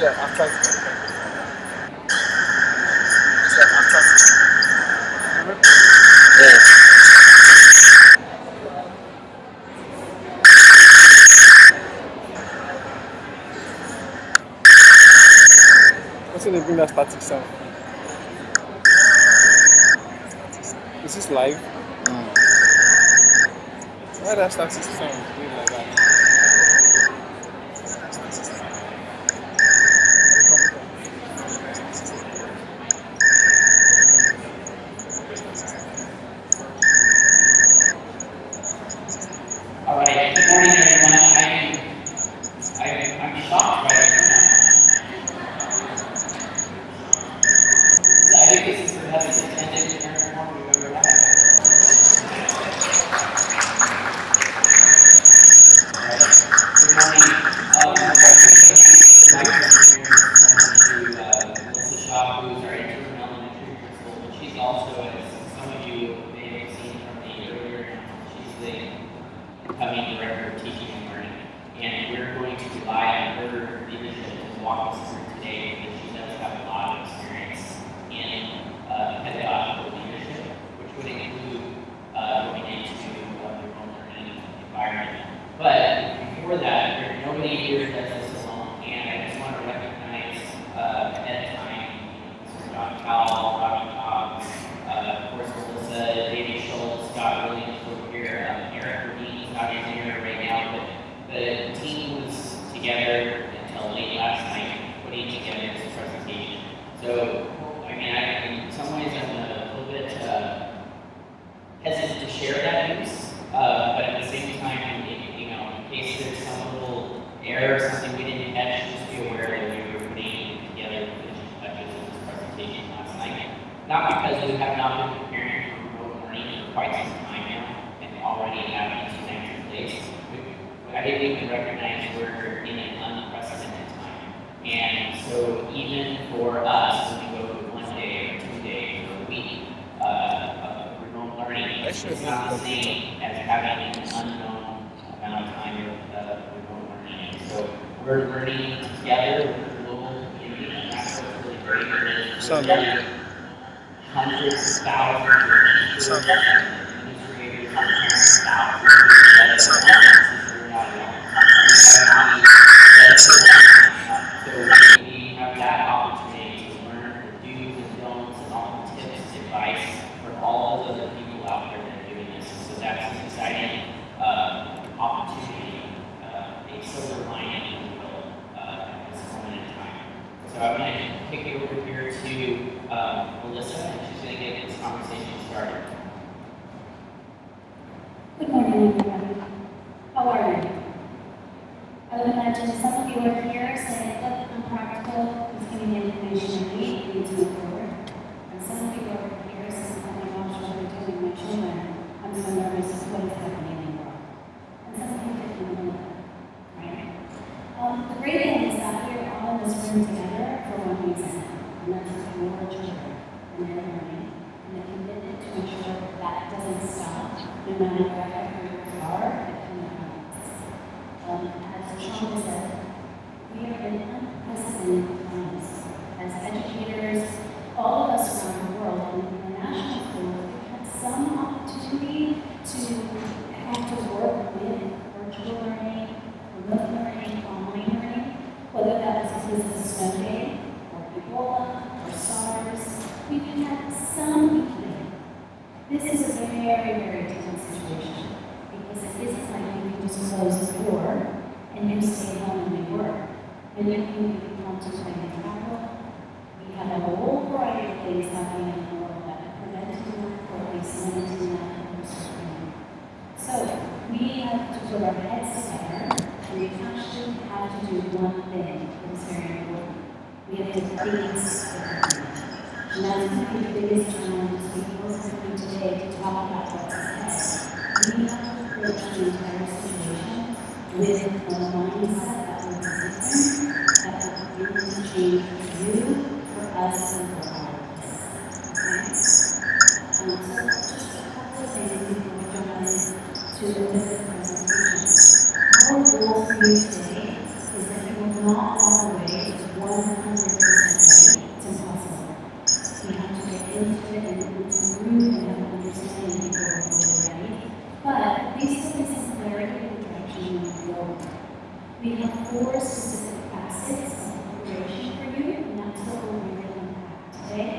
I've tried to. I've tried to. Yeah. What's gonna bring that static sound? Is this live? Why that static sound doing like that? All right, good morning, everyone. I'm shocked right now. I think this is the best attended parent one we've ever had. All right, good morning. I'd like to introduce my friend here to Melissa Shaw, who's our interim elementary principal, but she's also, as some of you may have seen from the earlier, she's the incoming director of teaching and learning. And we're going to rely on her leadership to walk us through today because she does have a lot of experience in pedagogical leadership, which would include going into the remote learning environment. But before that, nobody here does this alone, and I just want to recognize ahead of time Mr. John Powell, Robbie Cobb, of course Melissa, David Schultz, Scott Williams over here, Eric Rudin's not in here right now, but the team was together until late last night putting together this presentation. So, I mean, in some ways I'm a little bit hesitant to share that news, but at the same time, in case there's some little error or something we didn't catch, just be aware that we were putting together the touches of this presentation last night. Not because we have not been preparing for remote learning for quite some time now, and already have these things in place. I think we can recognize we're in an unprecedented time. And so even for us, when we go to 1 day or 2 days or a week of remote learning, it's not the same as having an unknown amount of time of remote learning. And so we're learning together with the global community, and that's what's really great. There's hundreds of thousands of teachers, administrators, parents, thousands of together. So we have that opportunity to learn the do's and don'ts and all the tips and advice from all those other people out there that are doing this. So that's an exciting opportunity, a silver lining, if you will, at this moment in time. So I'm going to kick it over here to Melissa, and she's going to get this conversation started. Good morning, everybody. How are you? I would imagine some of you are here saying, look, I'm practical, it's giving me information I need to move forward. And some of you are here saying, oh my gosh, what are we doing with my children? I'm so nervous, what is happening in the world? And some of you didn't know that, right? The great thing is that we are all in this room together for one reason, and that's to your children and their learning, and the commitment to ensure that doesn't stop, no matter where our careers are. As Sean said, we are in unprecedented times. As educators, all of us around the world, and in the national school, we've had some opportunity to have to work with virtual learning, remote learning, online learning, whether that is a snow day, or Ebola, or SARS. We've had some equipment. This is a very, very different situation because it isn't like you can just close the door and you stay home and you work. And you can be contemplating travel. We have a whole variety of things happening in the world that are preventing work or at least limiting that in So we have to put our heads together and we actually have to do one thing that is very important. We have to think differently. And that's going to be the biggest challenge we both are doing today to talk about what's ahead. We have to approach the entire situation with a mindset that will be different, that will be able to change for you, for us, and for all of us. Okay? So just a couple of things before we jump into the presentation. Our goal for you today is that you will not walk away with one into it and to move and have an understanding before we're ready. But at least there is some clarity of the direction we want to go. We have 4 specific facets of preparation for you, and that's what we're going to unpack today.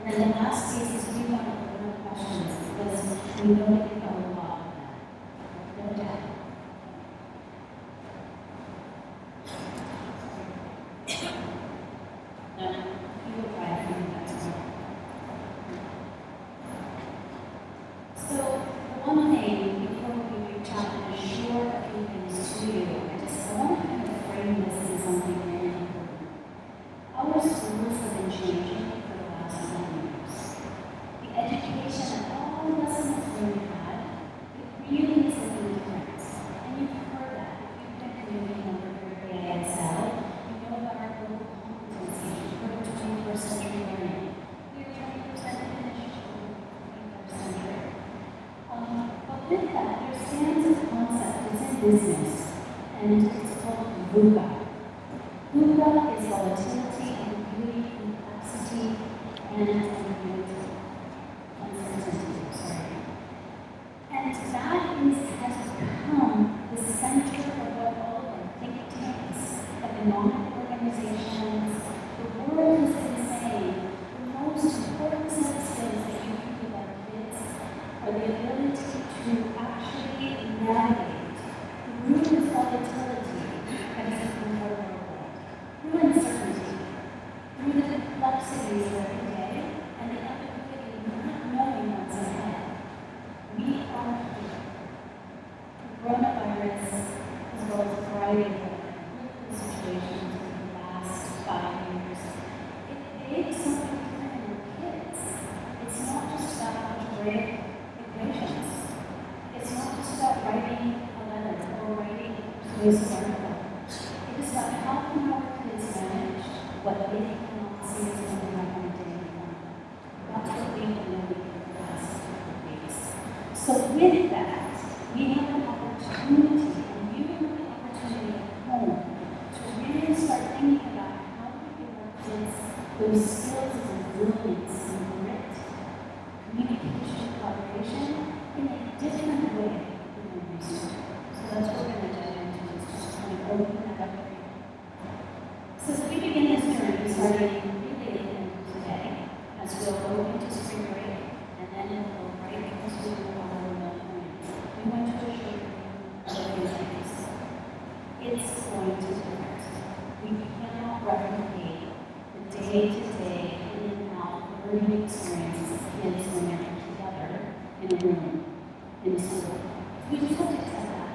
And then the last piece is we want to open up questions because we know that you've got a lot of that. No doubt. No, you will try to do that as well. So, the one thing before we reach out and assure a few things to you, I want to kind of frame this in something very important. Our schools have been changing for the last 10 years. The education that all of us in this room had, it really is making a difference. And you've heard that. If you've been a community member here at the AISL, you know about our global competency for 21st century learning. We are 20% finished for the 21st century. But with that, there stands a concept that's in business, and it's called VUCA. VUCA is volatility, ambiguity, complexity, and ambiguity. Uncertainty, sorry. And that has become the center of what all of our think tanks, economic organizations, the world has been saying the most important set of skills that you can give our kids are the ability to actually navigate through this volatility that is in our world, through uncertainty, through the complexities of every day, and the ambiguity of not knowing what's ahead. We are here. The coronavirus, as well as a variety of other political situations in the last 5 years, it made something different in our kids. It's not just about algebraic equations. It's not just about writing a letter or writing a persuasive article. It is about how can our kids manage what they cannot see as something happen a day in front of them. That's what we've been doing for the last couple of weeks. So with that, we have an opportunity, and you have an opportunity at home to really start thinking about how we give our kids those skills of resilience and grit, communication, collaboration, in a different way than we used to. So that's what we're going to dive into, is just kind of open that up for you. So as we begin this journey, starting really at the end of today, as we'll go into spring break, and then we'll go right into our remote learning. We want to assure you of a few things. It's going to be different. We cannot replicate the day-to-day, in and out learning experiences of kids when they're together in a room, in a school. We just have to accept that.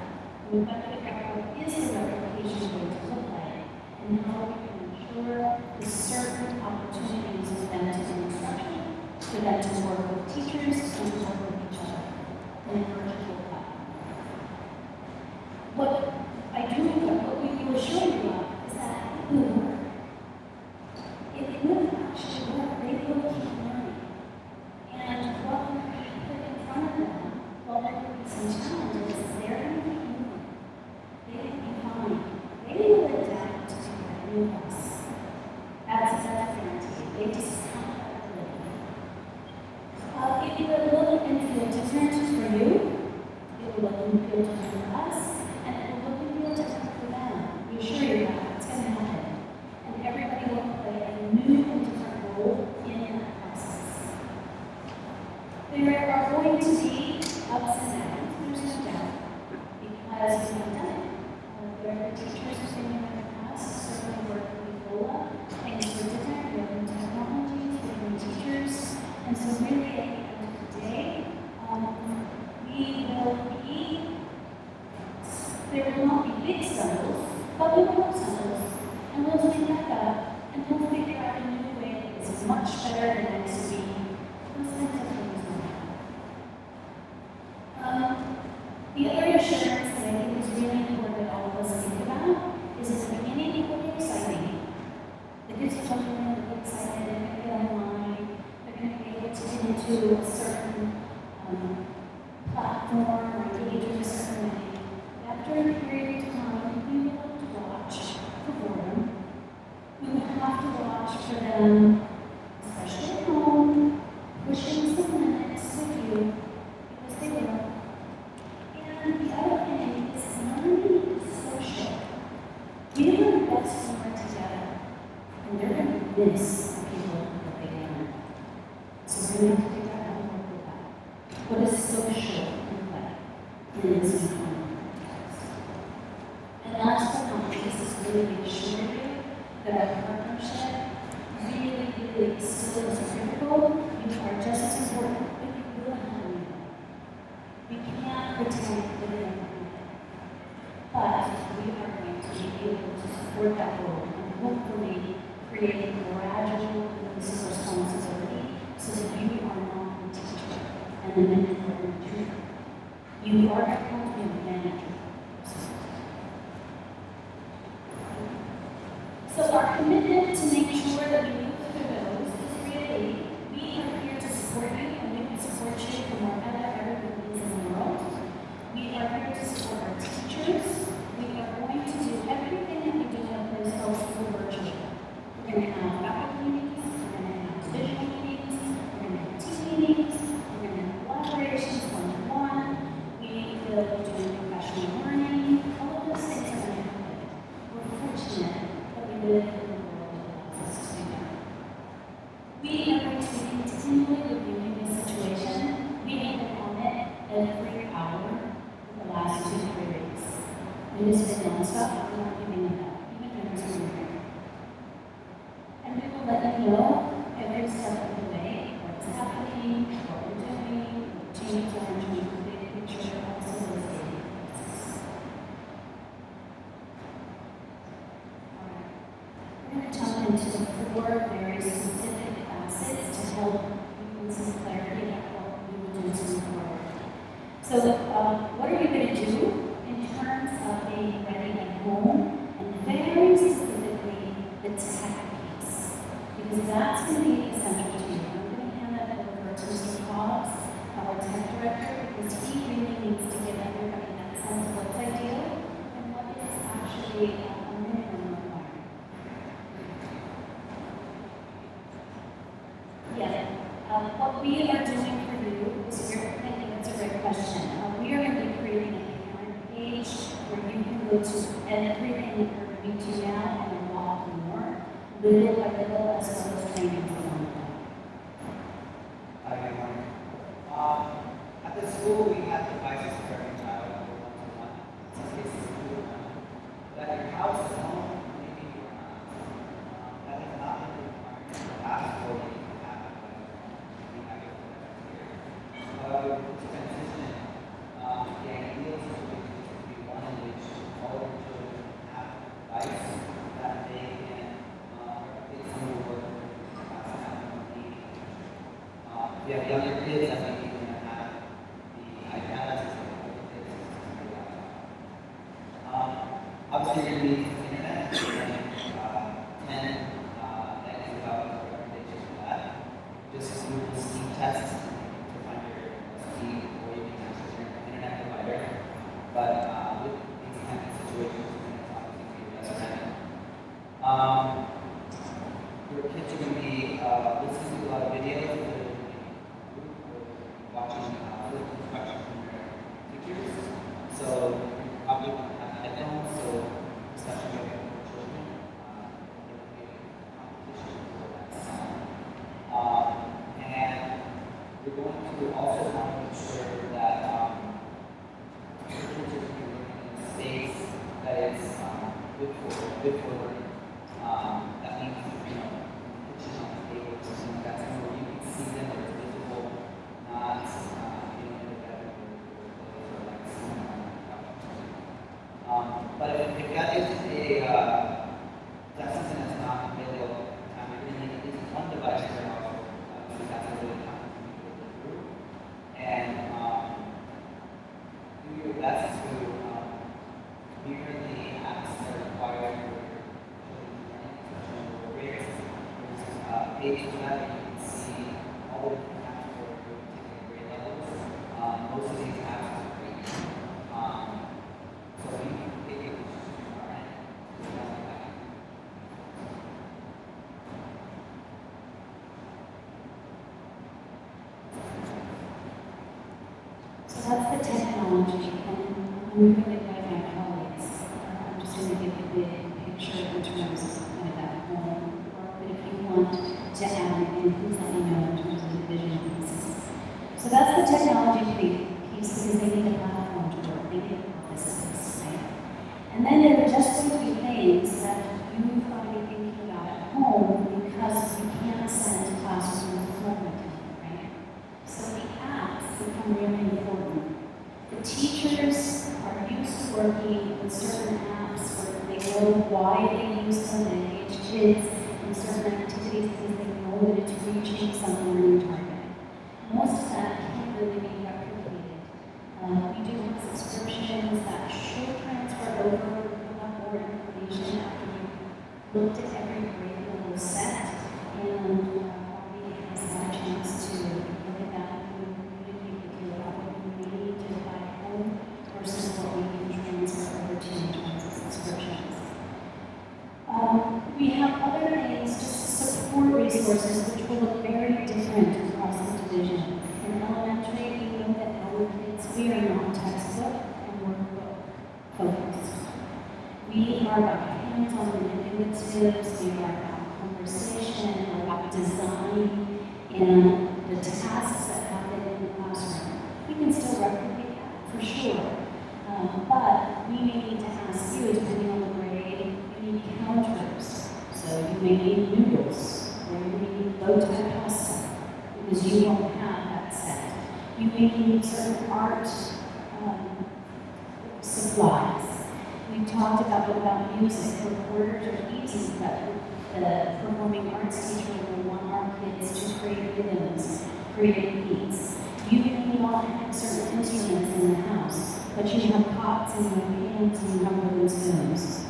We've got to figure out what is the replication going to look like, and how we can ensure the certain opportunities for them to do instruction, for them to work with teachers, and to work with each other in a virtual platform. What we will show you is that it will work. It will actually work. They will keep learning. And what we put in front of them, while there will be some challenges, they're going to be human. They will be fine. They will adapt to with us. That's a guarantee. They just have that ability. It will look and feel different for you. It will look and feel different for us. And it will look and feel different for them. We assure you that it's going to happen. And everybody will play a new and different role in that process. There are going to be ups and downs, there's no doubt, because we have done it. There are teachers who've been here in the past, certainly working with Ebola. Things were different, we have new technologies, we have new teachers, and so really at the end of the day, there will not be big stumbles, but we will have stumbles, and we'll take that up, and we'll figure out a new way that is much better than it used to be. Those kinds of things will happen. The other assurance that I think is really important that all of us think about is at the beginning it will be exciting. The kids will be excited, they're going to get online, they're going to be able to get into a certain platform or engage in a certain way. After a period of time, we will have to watch for boredom. We will have to watch for them, especially at home, So we have to figure out how to work with that. What does social look like in this new context? And last but not least is really make sure that our partnership really still is critical. You are just as important, but you will have to know. We can't pretend that we don't know. But we are going to be able to support that role and hopefully create a gradual release of responsibility so that you are not the teacher and the mentor and the tutor. You are accountable manager. So our commitment to make sure that we move through those is really, we are here to support you and we can support you from wherever everyone is in the world. We are here to support our teachers. We are going to do everything that we do in place also virtually. We're going to have faculty meetings, we're going to have division meetings, we're going to have team meetings, we're going to have collaborations one-on-one. We will be doing professional learning. All of those things are going to happen. We're fortunate that we live in a world that allows us to do that. We are going to be continually reviewing this situation. We have been on it every hour for the last 2-3 weeks. It has been nonstop. We're not giving it up, even during school year. And we will let you know every step of the way what's happening, what we're doing, what changes are in terms of the big picture, also those daily processes. All right. We're going to jump into the 4 very specific facets to help you with some clarity about what we will do to move forward. So, what are you going to do in terms of being ready at home, and very specifically the tech piece, because that's going to be essential to you. I'm going to hand that over to Mr. Hobbs, our tech director, because he really needs to give everybody that sense of what's ideal and what is actually a minimum requirement. Yeah, what we are doing for you is I think that's a great question. We are going to be creating a parent page where you can go to everything that we're going to now and a lot more, little by little, as well as training along the way. Hi, good morning. At the school, we have devices for every child, one-to-one. In some cases, 2-to-1. But at your house at home, maybe you are not. That has not been the requirement for the last 4 years to have a device. We have it here. However, to transition, the ideal situation is to be one in which all of your children have a device that they can replicate some of the work that they're class have on the if you have younger kids, that might be going to have the iPads as well. Obviously, you're going to need internet, and 10 that is about the recommendation for that. Just Google speed tests to find your speed, or you can access your internet provider. But with these kind of situations, it's obviously be your best friend. Your kids are going to be listening to a lot of videos. Watching physical instruction from their teachers. So you probably want to have headphones, so especially if you have children, there will be a competition for that sound. And you're going to also want to make sure that your kids are going to be working in a space that is good for learning. That means, kitchen on the table, something like that, somewhere where you can see them, where it's visible. Not being in the bedroom or like someone on the couch. But if that is that's something that's not available at the time, you're going to need at least one device per household, because that's a really common thing to go through. And do your best to mirror the apps that are required for your children's learning, especially in lower grades. There's pages for that, you can see all the different apps for your particular grade levels. Most of these apps are free. So you can pick it from our end. So that's the technology, and I'm going to guide my colleagues. I'm just going to give the big picture in terms of kind of that home work, but if you want to add in, please let me know in terms of the vision because they need a platform to work, they need a office space, right? And then there are just going to be things that you've got to be thinking about at home because you can't send classrooms home, right? So the apps become really important. The teachers are used to working with certain apps where they know why they use them, they engage kids in certain activities because they know that it's reaching some learning target. Most of that can't really be replicated. We do have subscriptions that should transfer over a lot more information after we looked at every grade level set, and we has had a chance to look at that and communicate with you about what we need to buy home versus what we can transfer over to in terms of subscriptions. We have other things, just support resources, which will look very different across the divisions. In elementary, we know that our kids, we are not textbook and workbook focused. We are about hands-on manipulatives, we are about conversation, we're about design, and the tasks that happen in the classroom. We can still replicate that, for sure. But we may need to ask you, depending on the grade, you need counters. So you may need noodles, or you may need low-type pasta, because you won't have that set. You may need certain art supplies. We talked about what about music. Recorders are easy, but the performing arts teacher will want our kids to create rhythms, create beats. You may not have certain instruments in the house, but you have pots and you have pans and you have wooden spoons.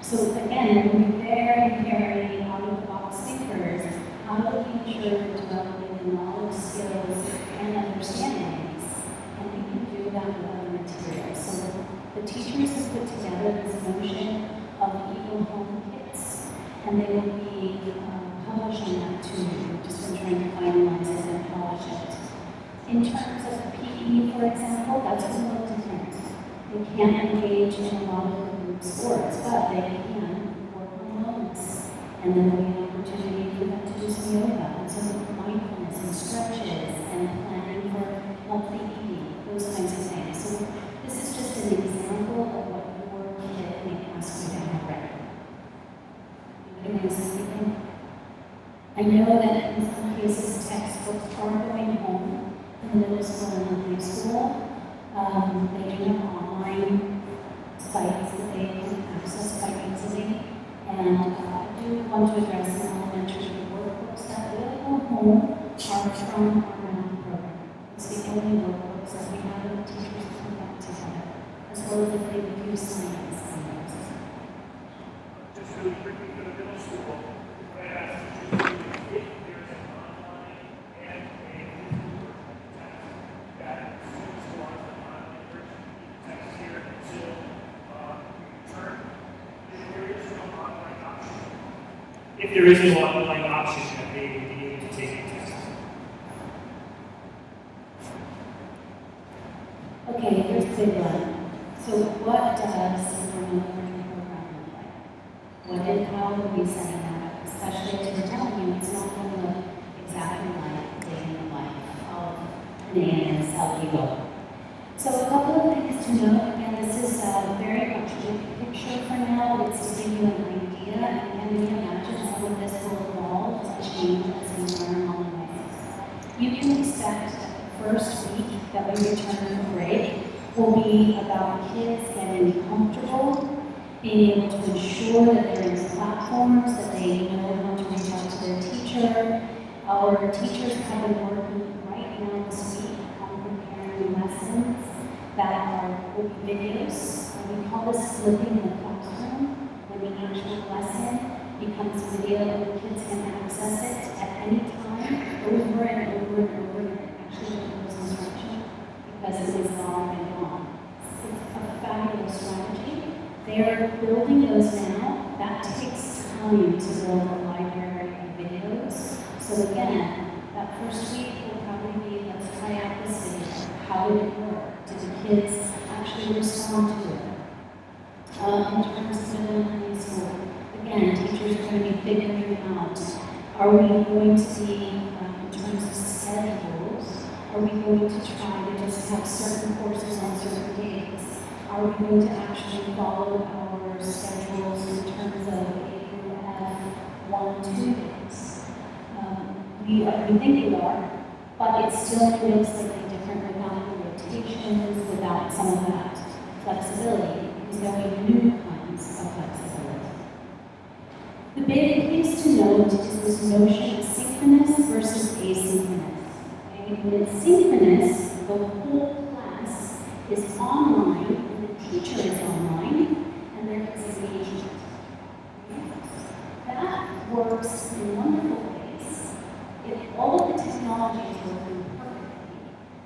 So again, we're very, very out-of-the-box thinkers, out of making sure we're developing the knowledge, skills, and understandings, and we can do that with other materials. So the teachers have put together this notion of Eagle Home Kits, and they will be publishing that to you. Just been trying to finalize it and polish it. In terms of the PE, for example, that's a little different. They can't engage in a lot of group sports, but they can work on wellness. And then there'll be an opportunity for them to do some yoga and some mindfulness and stretches and planning for healthy eating, those kinds of things. So this is just an example of what your kid may ask you to have ready. Anybody else anything? I know that in some cases textbooks are going home in the middle school and high school. They do have online sites that they can access quite easily. And I do want to address in elementary workbooks that will go home are from our math program. It's the only workbooks that we have and the teachers put that together, as well as if they do science in those. Just really quickly for the middle school, I asked teachers if there's an online and a physical test that students who are on the online version text here until return. If there is no online option, if there is no online option, that they will be able to take a test. Okay, here's the big one. So what does the remote learning program look like? What and how are we setting that up? Especially as we're telling you, it's not going to look exactly like day in the life of an AISL. So a couple of things to note. Again, this is very much a picture for now. It's to give you an idea, and we imagine some of this will evolve and change as we learn along the way. You can expect that the first week that we return from break will be about kids getting comfortable, being able to ensure that they're in platforms, that they know how to reach out to their teacher. Our teachers have been working right now this week on preparing lessons that will be videos. And we call this flipping the classroom, when the actual lesson becomes video and the kids can access it at any time, over and over and over again. Actually, with those instruction, because it is all and on. It's a fabulous strategy. They are building those now. That takes time to build a library of videos. So again, that first week will probably be, let's try out this video. How did it work? Did the kids actually respond to it? In terms of middle and high school, again, teachers are going to be figuring out, are we going to be, in terms of schedules, Are we going to try to just have certain courses on certain days? Are we going to actually follow our schedules in terms of A through F, 1, 2 days? We think we are, but it's still really slightly different without the rotations, without some of that flexibility, because there will be new kinds of flexibility. The big piece to note is this notion of synchronous versus asynchronous. Okay? When it's synchronous, the whole class is online, and the teacher is online, and there is engagement. That works in wonderful ways if all of the technology is working perfectly,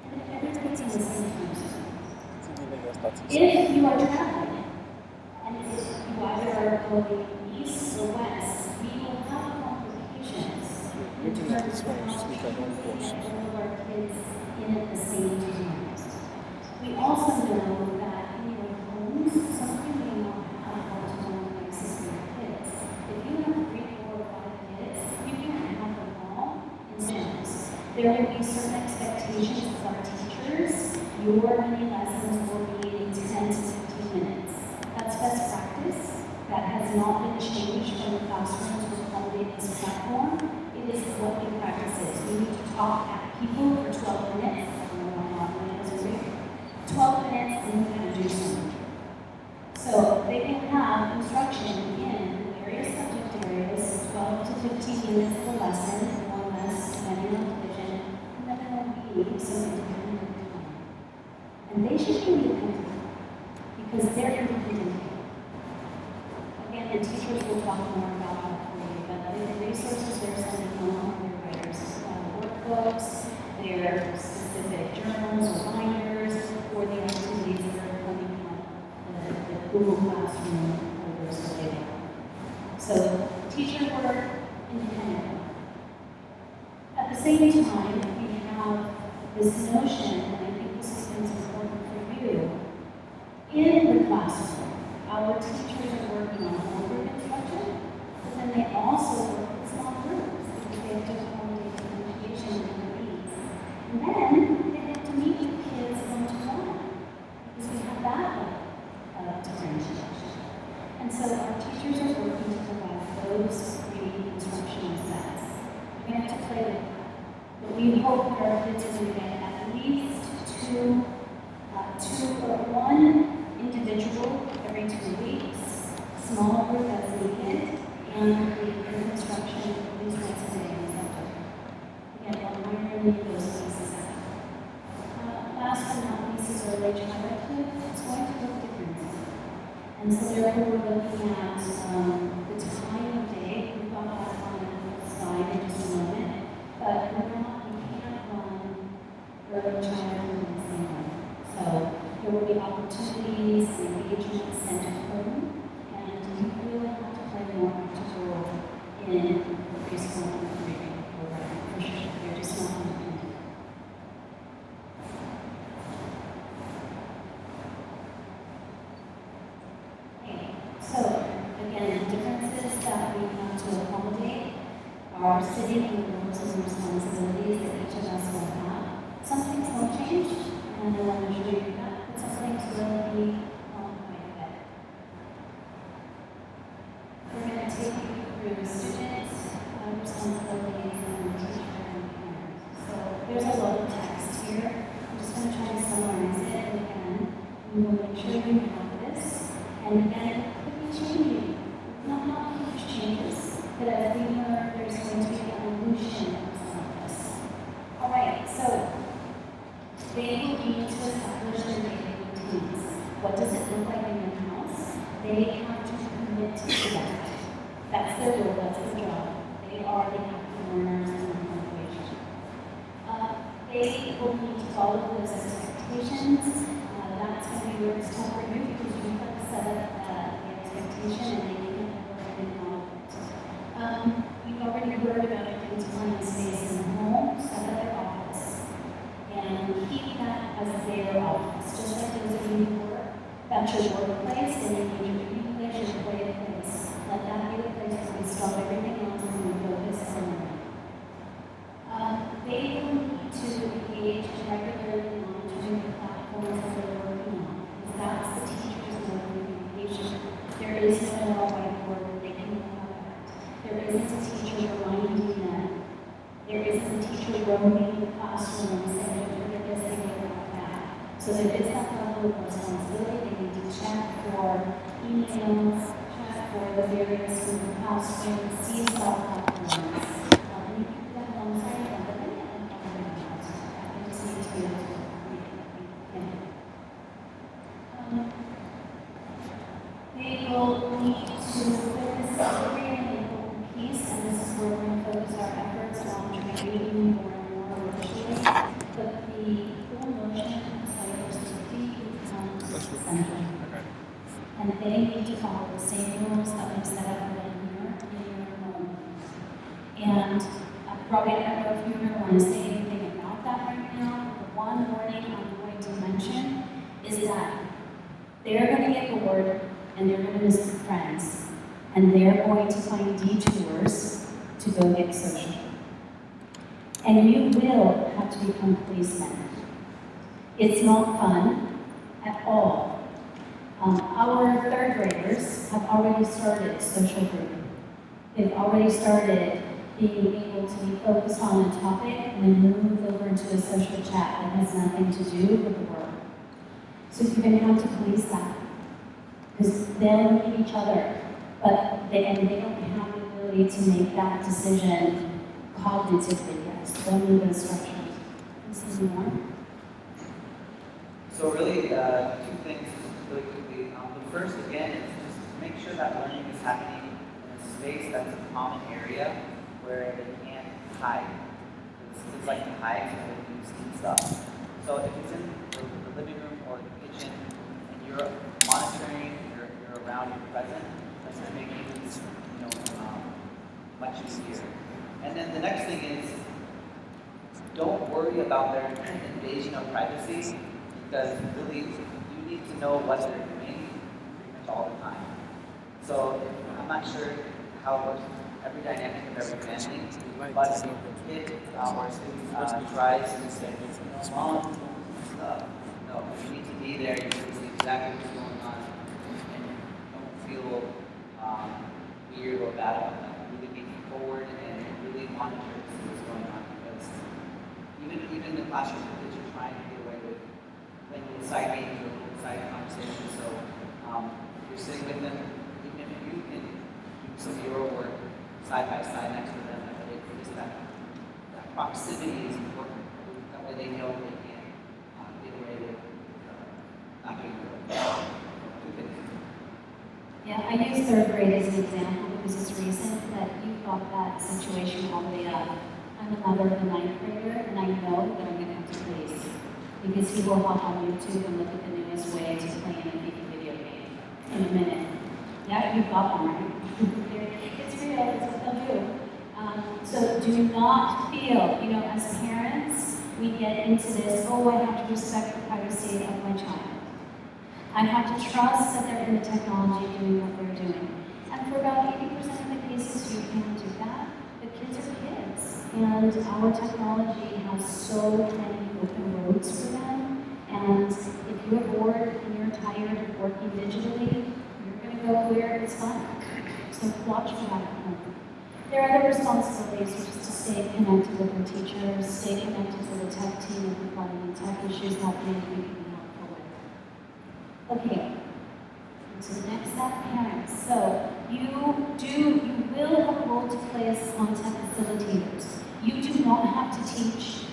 and if everybody's in the same time zone. If you are traveling, and if you either are going east or west, we will have complications in Looking at terms this of phone, how speak, I to don't get pause. all of our kids in at the same time. We also know that in your homes, some of you may not have one-to-one access to your kids. If you have 3, 4, or 5 kids, you can't have them all in Zooms. There will be certain expectations of our teachers. Your mini lessons will be in 10 to 15 minutes. That's best practice. That has not been changed from the classrooms to accommodate this platform. It is what we practice is. We need to talk at people for 12 minutes. 12 minutes and you can do something. So they can have instruction in various subject areas, 12 to 15 minutes of a lesson, one less, depending on division, and then there will be some independent time. And they should be independent because they're independent. Again, the teachers will talk more about that for you, but the resources they're sending home are their writers' workbooks, their specific journals or binders, or the activities that are coming from the Google Classroom or their study. So, teacher work independently. At the same time, we have this notion, and I think this is important for you, in the classroom, our teachers are working on whole group instruction, but then they also work with small groups because they have to accommodate differentiation and their needs. And then they have to meet with kids one-to-one because we have that differentiation. And so our teachers are working to provide those three instructional sets. We have to play with that. But we hope that our kids are going to get at least two or one individual every 2 weeks, small group as needed, and the group instruction at least once a day in subject. Again, we're really those pieces out. Last but not least is early childhood. It's going to look different. And so therefore we're looking at the time of day. We've got that on the slide in just a moment. But we can't run early childhood in the same way. So there will be opportunities and engagements sent home, and you really have to play more active role in the preschool and pre-K program. For sure, they're just not independent. Okay, so again, the differences that we have to accommodate are sitting in the roles and responsibilities that each of us will have. Some things will change, and I want to show you that. Something to really be quite a bit. We're going to take you through students, responsibilities, and teacher and parents. So there's a lot of text here. I'm just going to try to summarize it again. We will make sure you have this. And again, it could be changing. Not huge changes, but as we learn, there's going to be an evolution of some of this. All right, so they will need to establish their daily routines. What does it look like in your house? They have to commit to that. That's their role, that's their job. They are the active learners in the congregation. They will need to follow those expectations. That's going to be where it's tough for you because you have to set up the expectation and they can work in all of it. We've already heard about identifying space in the home, set up their office, and keep that as their office. Just like those of you who work, that's your workplace, and you need your reading place, your play place. Let that be the place where we stop everything else and we focus on learning. They will need to engage classroom and say, don't forget this, and forget that. So there is that level of responsibility. They need to check for emails, check for the various Google Classroom, see self-platforms. And you can do that alongside them, but then I just need to be able to they will need to focus on an important piece, and this is where we're going to focus our efforts on training more and more virtually. But the whole notion of cybersecurity becomes central. And they need to follow the same rules that we've set up for them here in your home. And probably I don't know if you really want to say anything about that right now. The one warning I'm going to mention is that they're going to get bored and they're going to miss their friends. And they're going to find detours to go get social. And you will have to become policemen. It's not fun at all. Our third graders have already started social group. They've already started being able to be focused on a topic and then move over into a social chat that has nothing to do with the work. So you're going to have to police that. Because they'll need each other, but they don't have the ability to make that decision cognitively yet. So they'll need instructions. Can you say more? So really, two things really quickly. The first, again, is just to make sure that learning is happening in a space that's a common area where they can't hide. It's like to hide so they can see stuff. So if it's in the living room or the kitchen and you're monitoring, you're around, you're present, that's going to make things much easier. And then the next thing is, don't worry about their invasion of privacy, because really you need to know what they're doing pretty much all the time. So I'm not sure how it works every dynamic of every family, but if a kid or student tries to say, Mom, no, you need to be there, you need to see exactly what's going on, and don't feel weird or bad about that. Really be forward and really monitor to see what's going on, because even in the classroom, the kids are trying to get away with playing little side games or little side conversations. So if you're sitting with them, even if you can do some hero work side by side next to them, just that proximity is important. That way they know they can't get away with not doing good. Yeah, I use third grade as an example because it's recent that you got that situation all the way up. I'm a mother of a ninth grader, and I know that I'm going to have to police because he will hop on YouTube and look at the newest way to play in a video game in a minute. Yeah, you got one, right? It's real, it's what they'll do. So do not feel, as parents, we get into this, oh, I have to respect the privacy of my child. I have to trust that they're in the technology doing what they're doing. And for about 80% of the cases, you can do that. But kids are kids. And our technology has so many open roads for them. And if you're bored and you're tired of working digitally, you're going to go where it's fun. So watch for that at home. There are other responsibilities, which is to stay connected with your teachers, stay connected to the tech team if you've got any tech issues happening that you can be helpful with. Okay, so next up, parents. So you will have a role to play as content facilitators. You do not have to teach.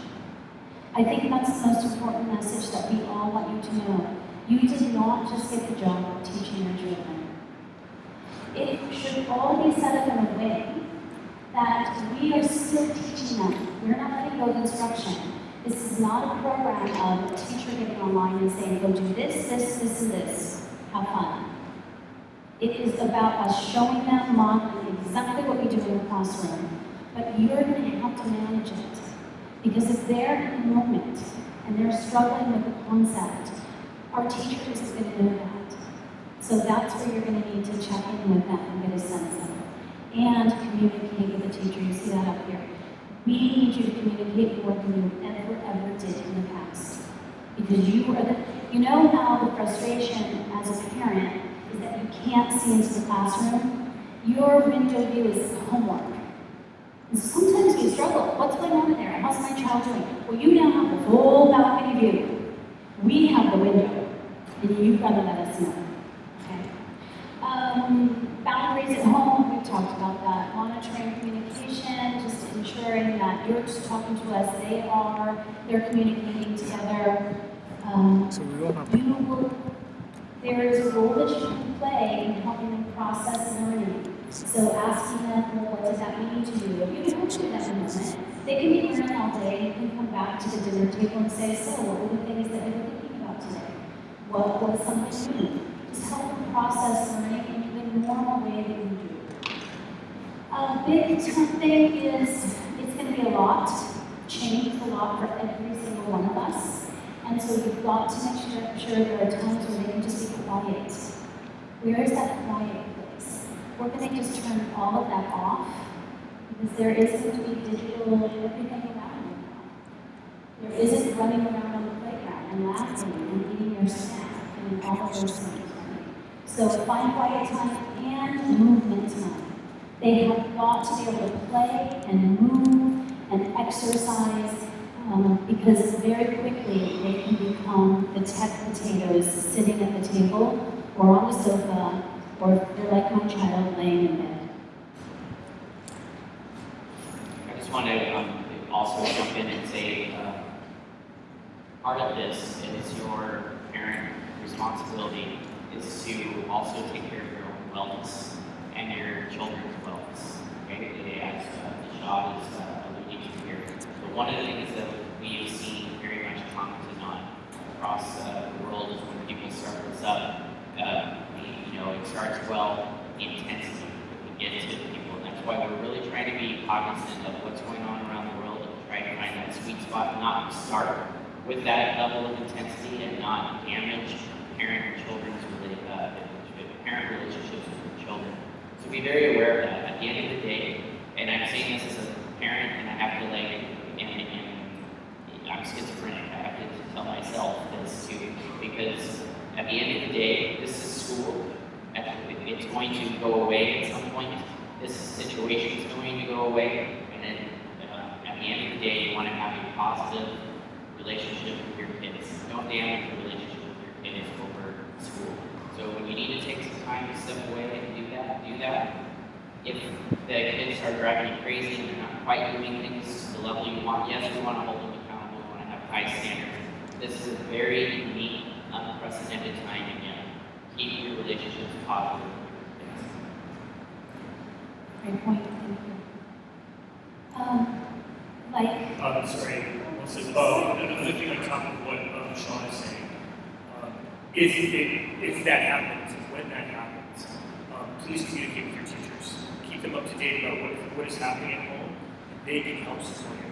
I think that's the most important message that we all want you to know. You did not just get the job of teaching your children. It should all be set up in a way that we are still teaching them. We're not letting go of instruction. This is not a program of a teacher getting online and saying, go do this, this, this, and this. Have fun. It is about us showing them, modeling exactly what we do in the classroom, but you're going to have to manage it. Because if they're in the moment and they're struggling with the concept, our teacher is going to know that. So that's where you're going to need to check in with them and get a sense of it. And communicate with the teacher. You see that up here. We need you to communicate more than you ever did in the past. Because you are how the frustration as a parent is that you can't see into the classroom. Your window view is homework. And so sometimes we struggle. What's going on in there? How's my child doing? Well, you now have the full balcony view. We have the window, and you've got to let us know. Okay? Boundaries at home, we've talked about that. Monitoring communication, just ensuring that you're just talking to us, they're communicating together. So we don't have There is a role that you can play in helping them process learning. So asking them, well, what does that mean to you? You can help them in that moment. They can be learning all day, you can come back to the dinner table and say, so what were the things that you were thinking about today? What was something new? Just help them process learning in the normal way that you do. A big thing is, it's going to be a lot, change a lot for every single one of us. And so you've got to make sure there are times where they can just be quiet. Where is that quiet place? We're going to just turn all of that off because there isn't going to be digital everything around you now. There isn't running around on the playground and laughing and eating your snack and all of those things. Right? So find quiet time and movement time. They have got to be able to play and move and exercise. Because very quickly they can become the tech potatoes sitting at the table or on the sofa, or they're like my child laying in bed. I just want to also jump in and say part of this is your parent responsibility is to also take care of your own wellness and your children's wellness. Okay? As the job is alluding to here. But one of the things that we have seen very much commented on across the world is when people start this up, it starts well, the intensity that we get to people. And that's why we're really trying to be cognizant of what's going on around the world and try to find that sweet spot, not start with that level of intensity and not damage parent and children's parent relationships with their children. So be very aware of that. At the end of the day, and I'm saying this as a parent, and I have to I'm schizophrenic. I have to tell myself this too, because at the end of the day, this is school. It's going to go away at some point. This situation is going to go away, and then at the end of the day, you want to have a positive relationship with your kids. Don't damage the relationship with your kids over school. So when you need to take some time to step away and do that. If the kids are driving you crazy and they're not quite doing things to the level you want, yes, we want to hold them accountable, we want to have high standards. This is a very unique, unprecedented time again. Keep your relationships positive with your kids. Great point, thank you. Sorry, another thing on top of what Sean is saying. If that happens, when that happens, please communicate with your teachers. Keep them up to date about what is happening at home. They can help support you.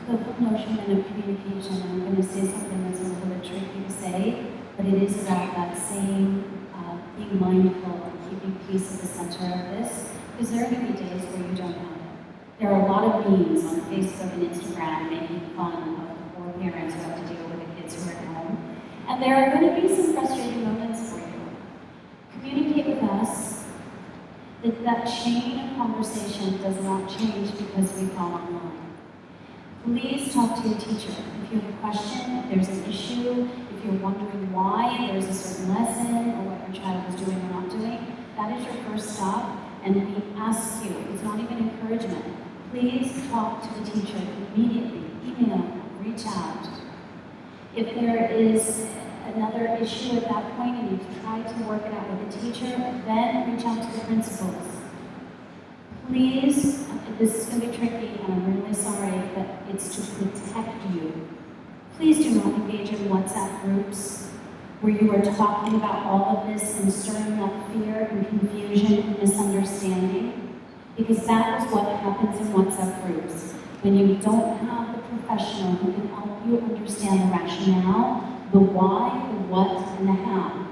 The whole notion of communication, I'm going to say something that's a little bit tricky to say, but it is about that same being mindful and keeping peace at the center of this, because there are going to be days where you don't have it. There are a lot of memes on Facebook and Instagram making fun of the poor parents who have to deal with the kids who are at home, and there are going to be some frustrating moments for you. Communicate with us. That chain of conversation does not change because we've gone online. Please talk to your teacher. If you have a question, if there's an issue, if you're wondering why there's a certain lesson or what your child is doing or not doing, that is your first stop. And we ask you, it's not even encouragement, please talk to the teacher immediately, email, reach out. If there is another issue at that point and you've tried to work it out with the teacher, then reach out to the principals. Please, this is going to be tricky and I'm really sorry, but it's to protect you. Please do not engage in WhatsApp groups where you are talking about all of this and stirring up fear and confusion and misunderstanding, because that is what happens in WhatsApp groups. When you don't have the professional who can help you understand the rationale, the why, the what, and the how.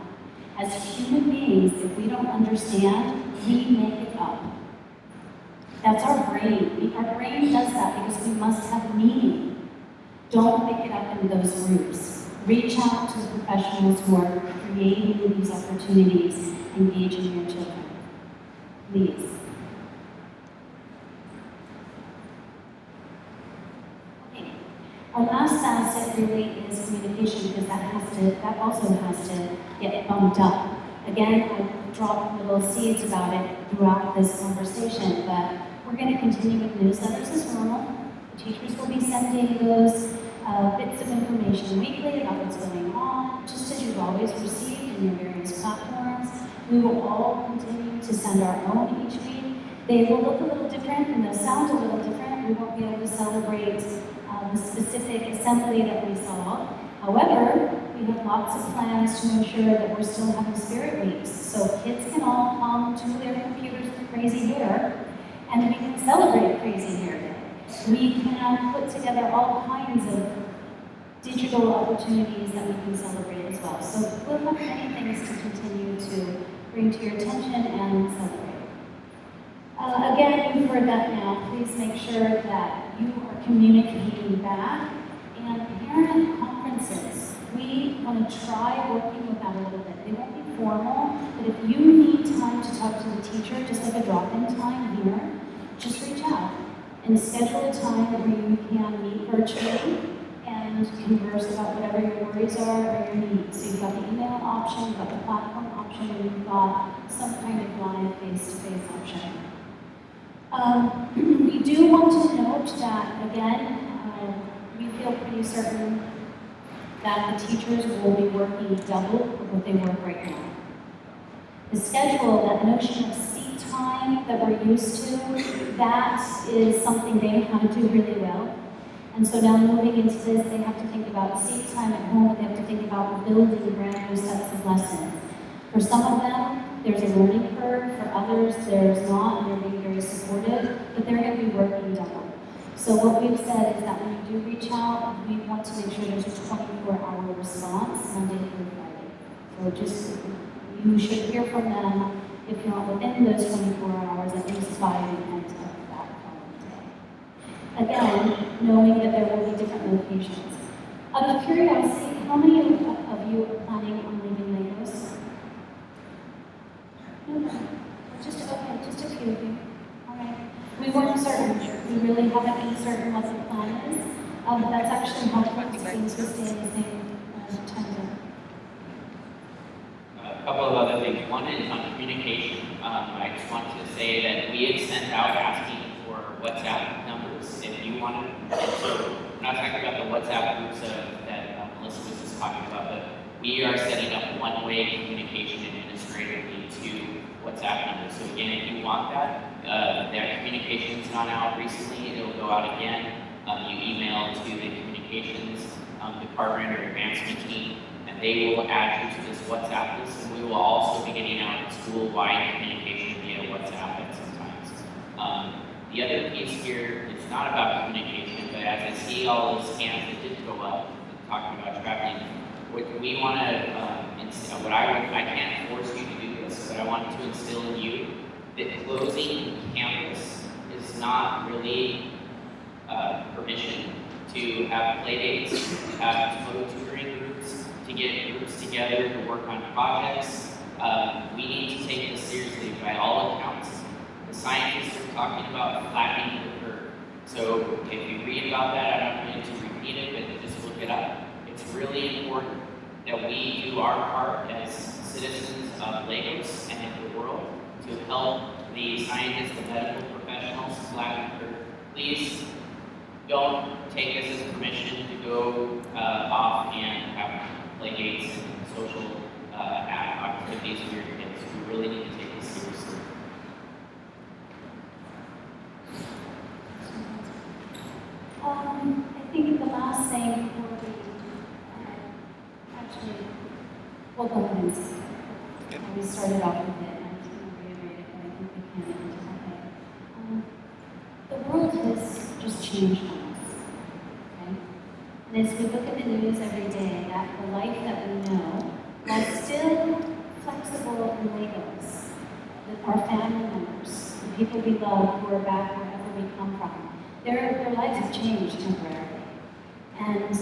As human beings, if we don't understand, we make it up. That's our brain. Our brain does that because we must have meaning. Don't make it up in those groups. Reach out to the professionals who are creating these opportunities, engaging your children. please. Okay. Our last asset really is communication, because that also has to get bumped up. Again, I dropped little seeds about it throughout this conversation, but we're going to continue with newsletters as normal. The teachers will be sending those bits of information weekly about what's going on, just as you've always received in your various platforms. We will all continue to send our own each week. They will look a little different and they'll sound a little different. We won't be able to celebrate the specific assembly that we saw. However, we have lots of plans to ensure that we're still having spirit weeks, so kids can all come to their computers with crazy hair, and we can celebrate Crazy Hair Day. We can put together all kinds of digital opportunities that we can celebrate as well. So we'll have many things to continue to bring to your attention and celebrate. Again, you've heard that now. Please make sure that you are communicating back. And parent conferences, we want to try working with that a little bit. They won't be formal, but if you need time to talk to the teacher, just like a drop-in time here, just reach out and schedule a time where you can meet virtually and converse about whatever your worries are or your needs. So you've got the email option, you've got the platform option, and you've got some kind of live face-to-face option. We do want to note that, again, we feel pretty certain that the teachers will be working double of what they work right now. The schedule, that notion of seat time that we're used to, that is something they know how to do really well. And so now moving into this, they have to think about seat time at home, they have to think about building brand new sets of lessons. For some of them, there's a learning curve, for others, there's not, and they're being very supportive, but they're going to be working double. So what we've said is that when you do reach out, we want to make sure there's a 24-hour response, Monday through Friday. So just, you should hear from them, if you're not within those 24 hours, at least by the end of that following day. Again, knowing that there will be different locations. Out of curiosity, how many of you are planning on leaving Lagos? No, just a few of you. All right. We weren't certain. We really haven't been certain what the plan is. But that's actually helpful to things to stay in the same time zone. A couple of other things. One is on communication. I just want to say that we had sent out asking for WhatsApp numbers if you wanted. And so we're not talking about the WhatsApp groups that Melissa was just talking about, but we are setting up one-way communication administratively to WhatsApp numbers. So again, if you want that, that communication's gone out recently, it'll go out again. You email to the communications department or advancement team, and they will add you to this WhatsApp list, and we will also be getting out school-wide communication via WhatsApp at some times. The other piece here, it's not about communication, but as I see all those scans that did go up, talking about traveling, what we want to instill, I can't force you to do this, but I want to instill in you that closing campus is not really permission to have play dates, to have total tutoring groups, to get groups together to work on projects. We need to take this seriously by all accounts. The scientists are talking about flattening the curve. So if you read about that, I don't need to repeat it, but just look it up. It's really important that we do our part as citizens of Lagos and the world to help the scientists, the medical professionals flatten the curve. Please don't take this as permission to go off and have play dates and social activities with your kids. We really need to take this seriously. I think the last thing before we actually, we'll go ahead and see. We started off with it, and I'm going to reiterate it, but I think we can into that way. The world has just changed on us, okay? And as we look at the news every day, that the life that we know, while still flexible in Lagos, that our family members, the people we love who are back wherever we come from, their lives have changed temporarily. And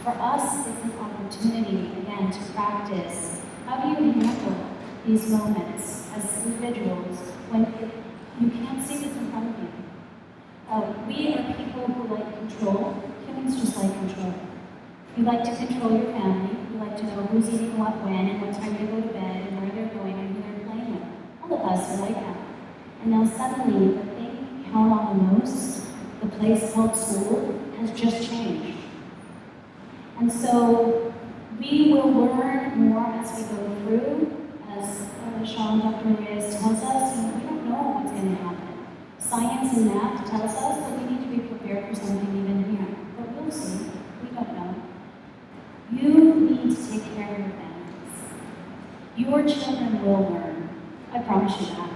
for us, it's an opportunity, again, to practice how do you handle these moments as individuals when you can't see what's in front of you. We are people who like control. Humans just like control. You like to control your family. You like to know who's eating what when and what time they go to bed and where they're going and who they're playing with. All of us are like that. And now suddenly, the thing you count on the most, the place called school, has just changed. And so we will learn more as we go through. As Sean, Dr. Reyes tells us, we don't know what's going to happen. Science and math tells us that we need to be prepared for something even here. But we'll see. We don't know. You need to take care of your families. Your children will learn. I promise you that.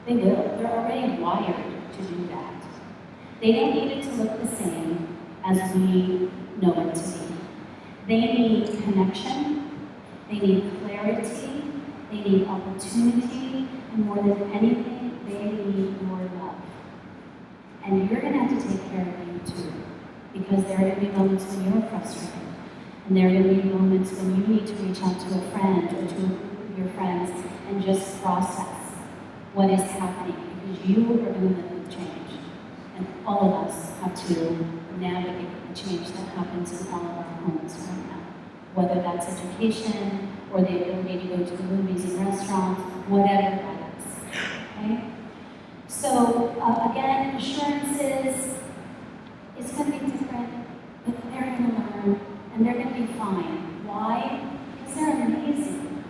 They will. They're already wired to do that. They don't need it to look the same as we know it to be. They need connection. They need clarity. They need opportunity. And more than anything, they need your love. And you're going to have to take care of you too. Because there are going to be moments when you're frustrated. And there are going to be moments when you need to reach out to a friend or to your friends and just process what is happening. Because you are going to live the change. And all of us have to navigate the change that happens in all of our homes right now. Whether that's education, or the ability to go to the movies and restaurants, whatever that is. Okay? So, again, assurances, it's going to be different, but they're going to learn, and they're going to be fine. Why? Because they're amazing.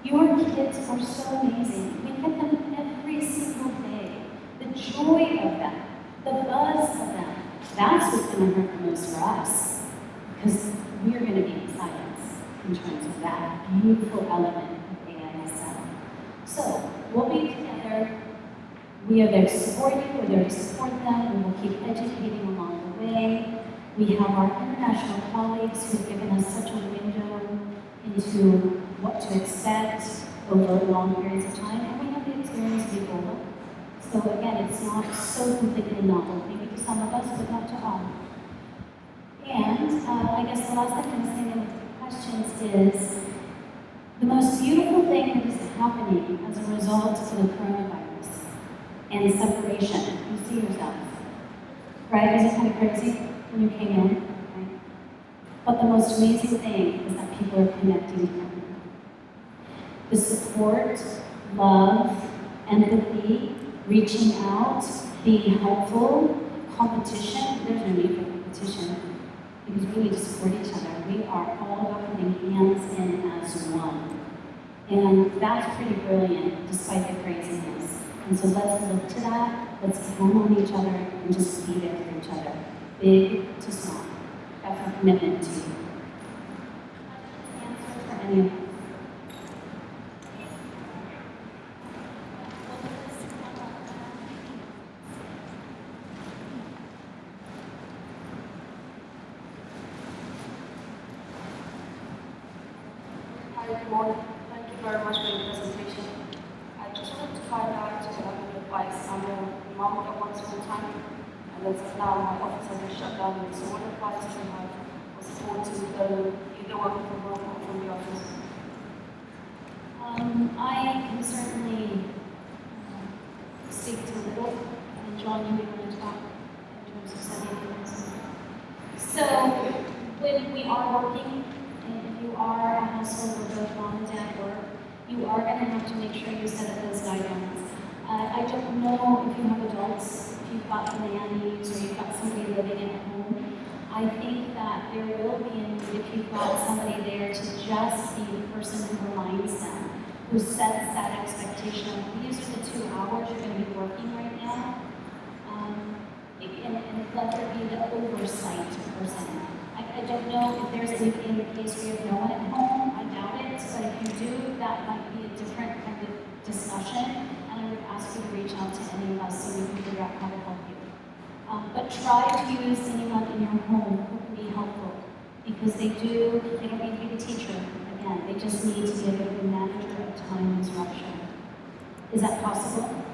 Your kids are so amazing. We get them every single day. The joy of them, the buzz of them, that's what's going to hurt the most for us. Because we're going to be in silence in terms of that beautiful element of AISL. So, we'll be together. We are there to support you, we're there to support them, we will keep educating along the way. We have our international colleagues who have given us such a window into what to expect over long periods of time, and we have the experience of Ebola. So again, it's not so completely novel, maybe to some of us, but not to all. And I guess the last thing I'm going to say with questions is, the most beautiful thing that is happening as a result of the coronavirus and separation, you see yourself. Right? Is it kind of crazy when you came in? Right? But the most amazing thing is that people are connecting to them. The support, love, empathy, reaching out, being helpful, competition, there's no need for competition because we need to support each other. We are all about putting hands in as one. And that's pretty brilliant despite the craziness. And so let's look to that, let's count on each other, and just be there for each other, big to small. That's our commitment to you. Answer for any of us. Hi, good morning. Thank you very much for your presentation. I just wanted to find out your advice. I'm a mom that works full time, and then now my office has been shut down. So what advice do you have for support to either working from home or from the office? I can certainly speak to little, and John, you may want to talk in terms of setting things. So, when we are working, and if you are a household where both mom and dad work, you are going to have to make sure you set up those guidelines. I don't know if you have adults, if you've got nannies, or you've got somebody living at home. I think that there will be a need if you've got somebody there to just be the person who reminds them, who sets that expectation of these are the 2 hours you're going to be working right now. And let there be the oversight person. I don't know if there's anything in the case where you have no one at home. I doubt it, but if you do, that might be a different kind of discussion. And I would ask you to reach out to any of us so we can figure out how to help you. But try to use anyone in your home who can be helpful, because they don't need to be the teacher. Again, they just need to be a bit of a manager of time disruption. Is that possible?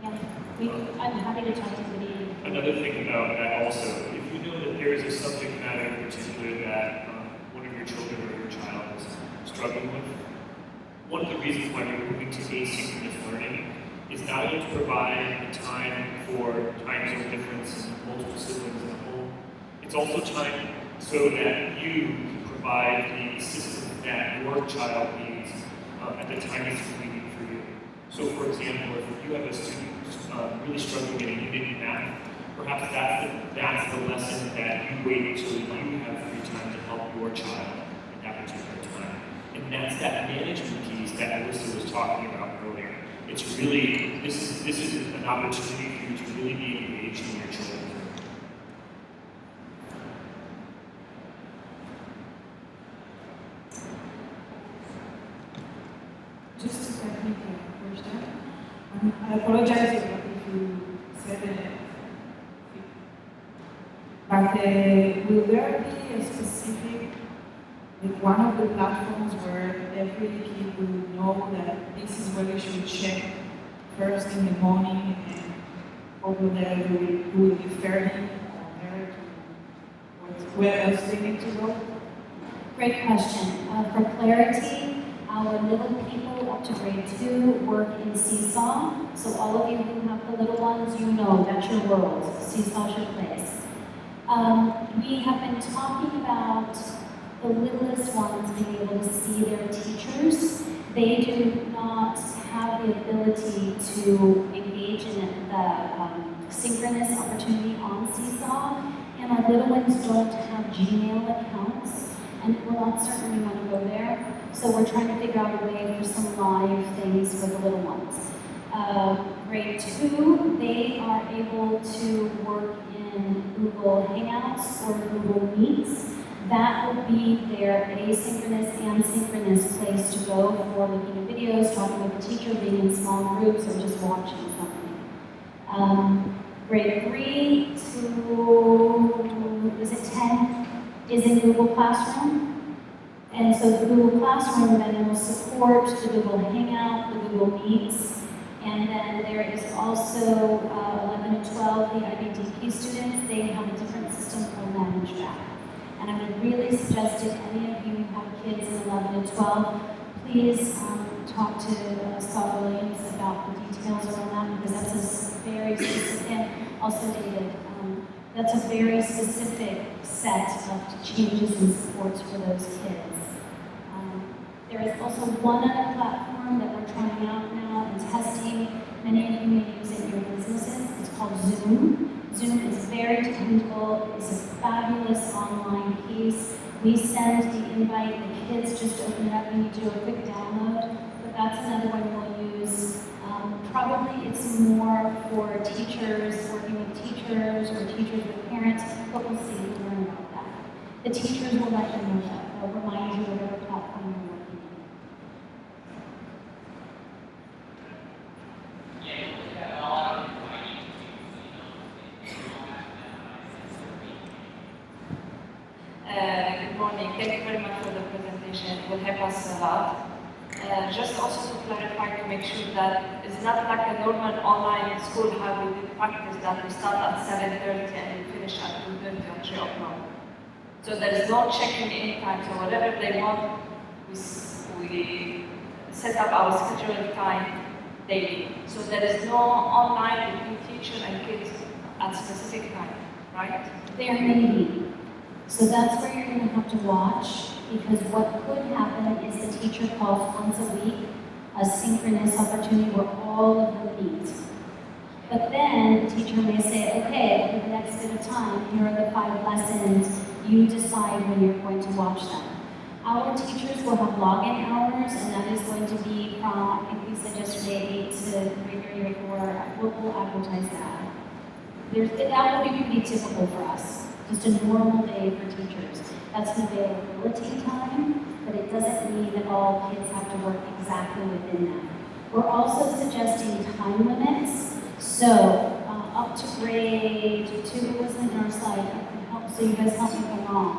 Yeah. I'm happy to talk to anybody. Another thing about that also, if you know that there is a subject matter in particular that one of your children or your child is struggling with, one of the reasons why you're moving to asynchronous learning is not only to provide the time for time zone difference and multiple siblings in the home, it's also time so that you can provide the assistance that your child needs at the time it's convenient for you. So for example, if you have a student who's really struggling in a unit in math, perhaps that's the lesson that you wait until you have free time to help your child at that particular time. And that's that management piece that Alyssa was talking about earlier. It's really, this is an opportunity for you to really be engaged in your children. Just a technical question. I apologize if you said it. But will there be a specific, like one of the platforms where every kid will know that this is where they should check first in the morning, and over there will be fairly there to where else they need to go? Great question. For clarity, our little people up to grade 2 work in Seesaw. So all of you who have the little ones, you know that's your world. Seesaw's your place. We have been talking about the littlest ones being able to see their teachers. They do not have the ability to engage in the synchronous opportunity on Seesaw, and our little ones don't have Gmail accounts, and we're not certain we want to go there. So we're trying to figure out a way for some live things for the little ones. Grade 2, they are able to work in Google Hangouts or Google Meets. That will be their asynchronous and synchronous place to go for looking at videos, talking with the teacher, being in small groups, or just watching something. Grade 3 to, is it 10, is in Google Classroom. And so the Google Classroom then will support the Google Hangout, the Google Meets, and then there is also 11 and 12, the IBDP students, they have a different system for manage that. And I would really suggest if any of you have kids in 11 and 12, please talk to Scott Williams about the details around that, because that's a very specific, and also David, that's a very specific set of changes and supports for those kids. There is also one other platform that we're trying out now and testing. Many of you may use it in your businesses. It's called Zoom. Zoom is very dependable. It's a fabulous online piece. We send the invite, the kids just open it up and you do a quick download. But that's another one we'll use. Probably it's more for teachers, working with teachers or teachers with parents, but we'll see, we'll learn about that. The teachers will let them know that. They'll remind you of whatever platform you're working on. Good morning. Thank you very much for the presentation. It will help us a lot. Just also to clarify, to make sure that it's not like a normal online school how we did practice, that we start at 7:30 and we finish at 2:30 or 3 o'clock. So there is no checking in time. So whatever they want, we set up our scheduled time daily. So there is no online between teacher and kids at specific time, right? There may be. So that's where you're going to have to watch, because what could happen is the teacher calls once a week a synchronous opportunity where all of them meet. But then the teacher may say, okay, for the next bit of time, here are the 5 lessons, you decide when you're going to watch them. Our teachers will have login hours, and that is going to be from, I think we said yesterday, 8 to 3:30 or 4. We'll advertise that. That will be pretty typical for us. Just a normal day for teachers. That's an availability time, but it doesn't mean that all kids have to work exactly within that. We're also suggesting time limits. So up to grade 2, it wasn't in our slide, so you guys help me if I'm wrong.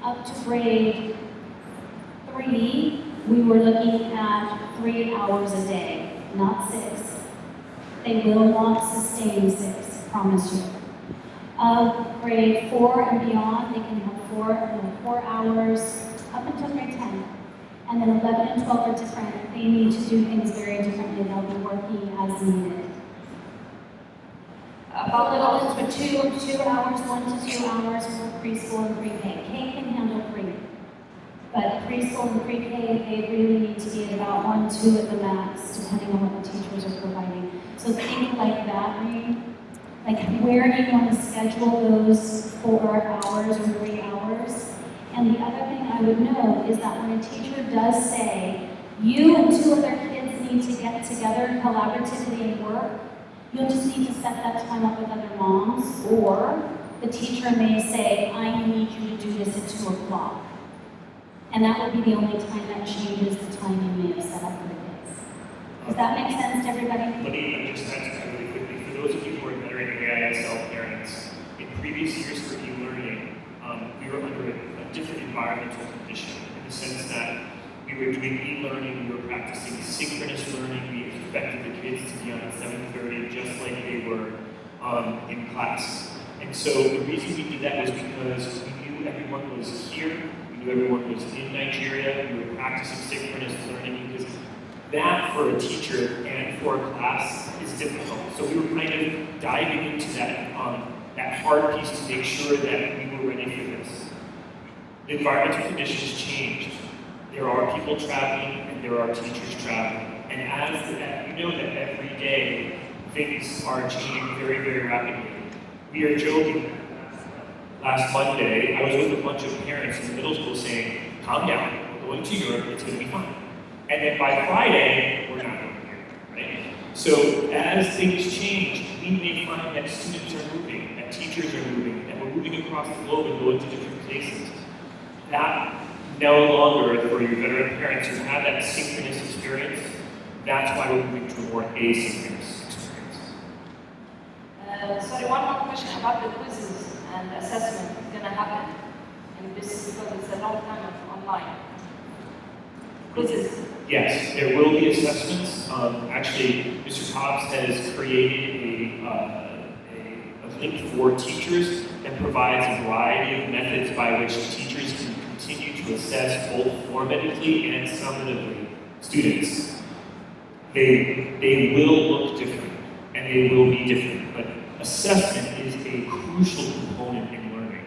Up to grade 3, we were looking at 3 hours a day, not 6. They will not sustain 6, promise you. Grade 4 and beyond, they can have 4 hours up until grade 10. And then 11 and 12 are different. They need to do things very differently. They'll be working as needed. About little ones for 2 hours, 1 to 2 hours for preschool and pre-K. K can handle 3. But preschool and pre-K, they really need to be at about 1, 2 at the max, depending on what the teachers are providing. So think like that, like where do you want to schedule those 4 hours or 3 hours? And the other thing I would know is that when a teacher does say, you and 2 other kids need to get together collaboratively and work, you'll just need to set that time up with other moms, or the teacher may say, I need you to do this at 2 o'clock. And that will be the only time that changes the time you may have set up for the kids. Does that make sense to everybody? Let me just add to that really quickly. For those of you who are veteran AISL parents, in previous years for e-learning, we were under a different environmental condition in the sense that we were doing e-learning, we were practicing synchronous learning, we expected the kids to be on at 7:30 just like they were in class. And so the reason we did that was because we knew everyone was here, we knew everyone was in Nigeria, we were practicing synchronous learning because that for a teacher and for a class is difficult. So we were kind of diving into that hard piece to make sure that we were ready for this. The environmental conditions changed. There are people traveling and there are teachers traveling. And as you know that every day things are changing very, very rapidly. We are joking. Last Monday, I was with a bunch of parents in the middle school saying, calm down, we're going to Europe, it's going to be fine. And then by Friday, we're not going here, right? So as things change, we may find that students are moving, that teachers are moving, that we're moving across the globe and going to different places. That no longer, for your veteran parents who have that synchronous experience, that's why we're moving to a more asynchronous experience. Sorry, one more question about the quizzes and assessment is going to happen. And this is because it's a long time of online. Quizzes. Yes, there will be assessments. Actually, Mr. Cobbs has created a link for teachers that provides a variety of methods by which teachers can continue to assess both formatively and summatively students. They will look different and they will be different, but assessment is a crucial component in learning.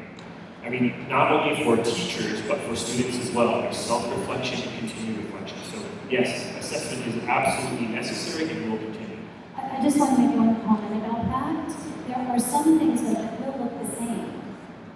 I mean, not only for teachers, but for students as well. There's self-reflection and continued reflection. So yes, assessment is absolutely necessary and will continue. I just want to make one comment about that. There are some things that will look the same.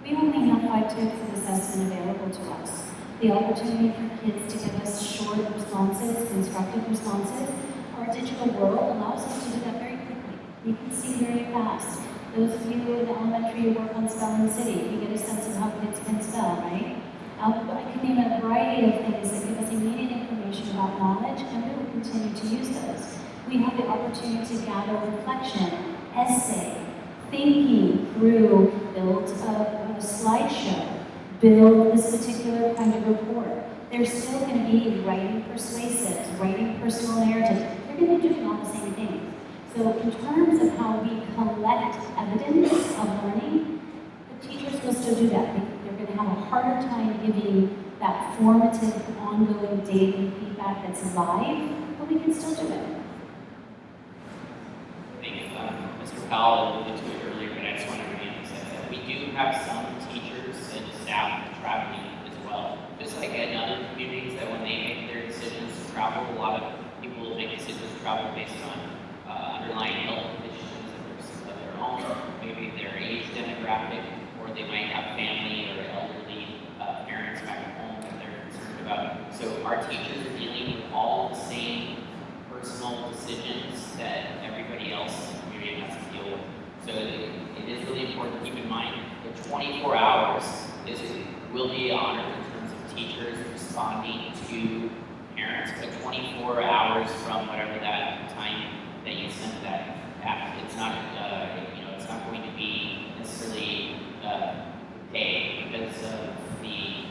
We only have 5 types of assessment available to us. The opportunity for kids to give us short responses, constructive responses. Our digital world allows us to do that very quickly. You can see very fast. Those of you in elementary who work on Spelling City, you get a sense of how kids can spell, right? I can name a variety of things that give us immediate information about knowledge, and we will continue to use those. We have the opportunity to gather reflection, essay, thinking through, build a slideshow, build this particular kind of report. There's still going to be writing persuasives, writing personal narratives. They're going to be doing all the same things. So in terms of how we collect evidence of learning, the teachers will still do that. They're going to have a harder time giving that formative, ongoing daily feedback that's live, but we can still do it. I think Mr. Powell alluded to it earlier, but I just want to reemphasize that we do have some teachers and staff traveling as well. Just like in other communities, that when they make their decisions to travel, a lot of people make decisions to travel based on underlying health conditions of their own, maybe their age demographic, or they might have family or elderly parents back at home that they're concerned about. So our teachers are dealing with all the same personal decisions that everybody else in the community has to deal with. So it is really important to keep in mind that 24 hours will be honored in terms of teachers responding to parents, but 24 hours from whatever that time that you sent that app, it's not it's not going to be necessarily day because of the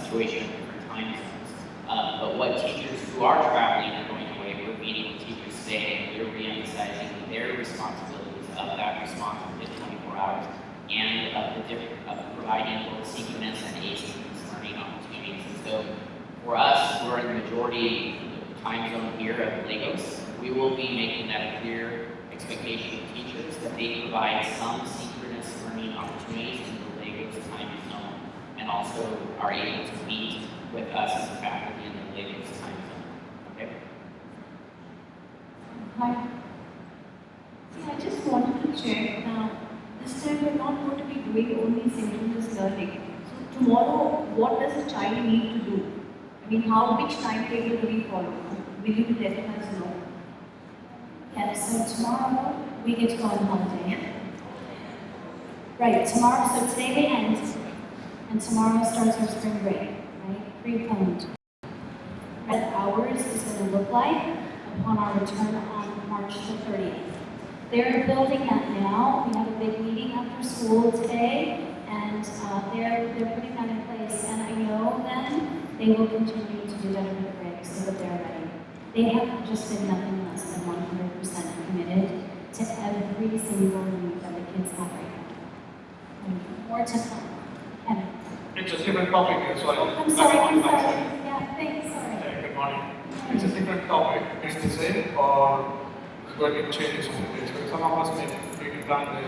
situation of different time zones. But what teachers who are traveling are going away, we're meeting with teachers today, and we're re-emphasizing their responsibilities of that response within 24 hours and of providing both synchronous and asynchronous learning opportunities. And so For us, who are in the majority time zone here at Lagos, we will be making that a clear expectation of teachers that they provide some synchronous learning opportunities in the Lagos time zone, and also are able to meet with us as a faculty in the Lagos time zone. Okay? Hi. See, I just wanted to check now. This time we're not going to be doing only synchronous learning. So tomorrow, what does a child need to do? I mean, which timetable do we follow? Will you let us know? Yeah, so tomorrow we get to go on holiday. Right, tomorrow, so today we end, and tomorrow starts our spring break, right? Pre-planned. What ours is going to look like upon our return on March the 30th. They're building that now. We have a big meeting after school today, and they're putting that in place. And I know then they will continue to do that over the break so that they're ready. They have just been nothing less than 100% committed to every single need that the kids have right now. More to come. And It's a different topic as well. I'm sorry. Yeah, thanks, sorry. Yeah, good morning. It's a different topic. It's the same or it's going to change some things? Because some of us maybe plan the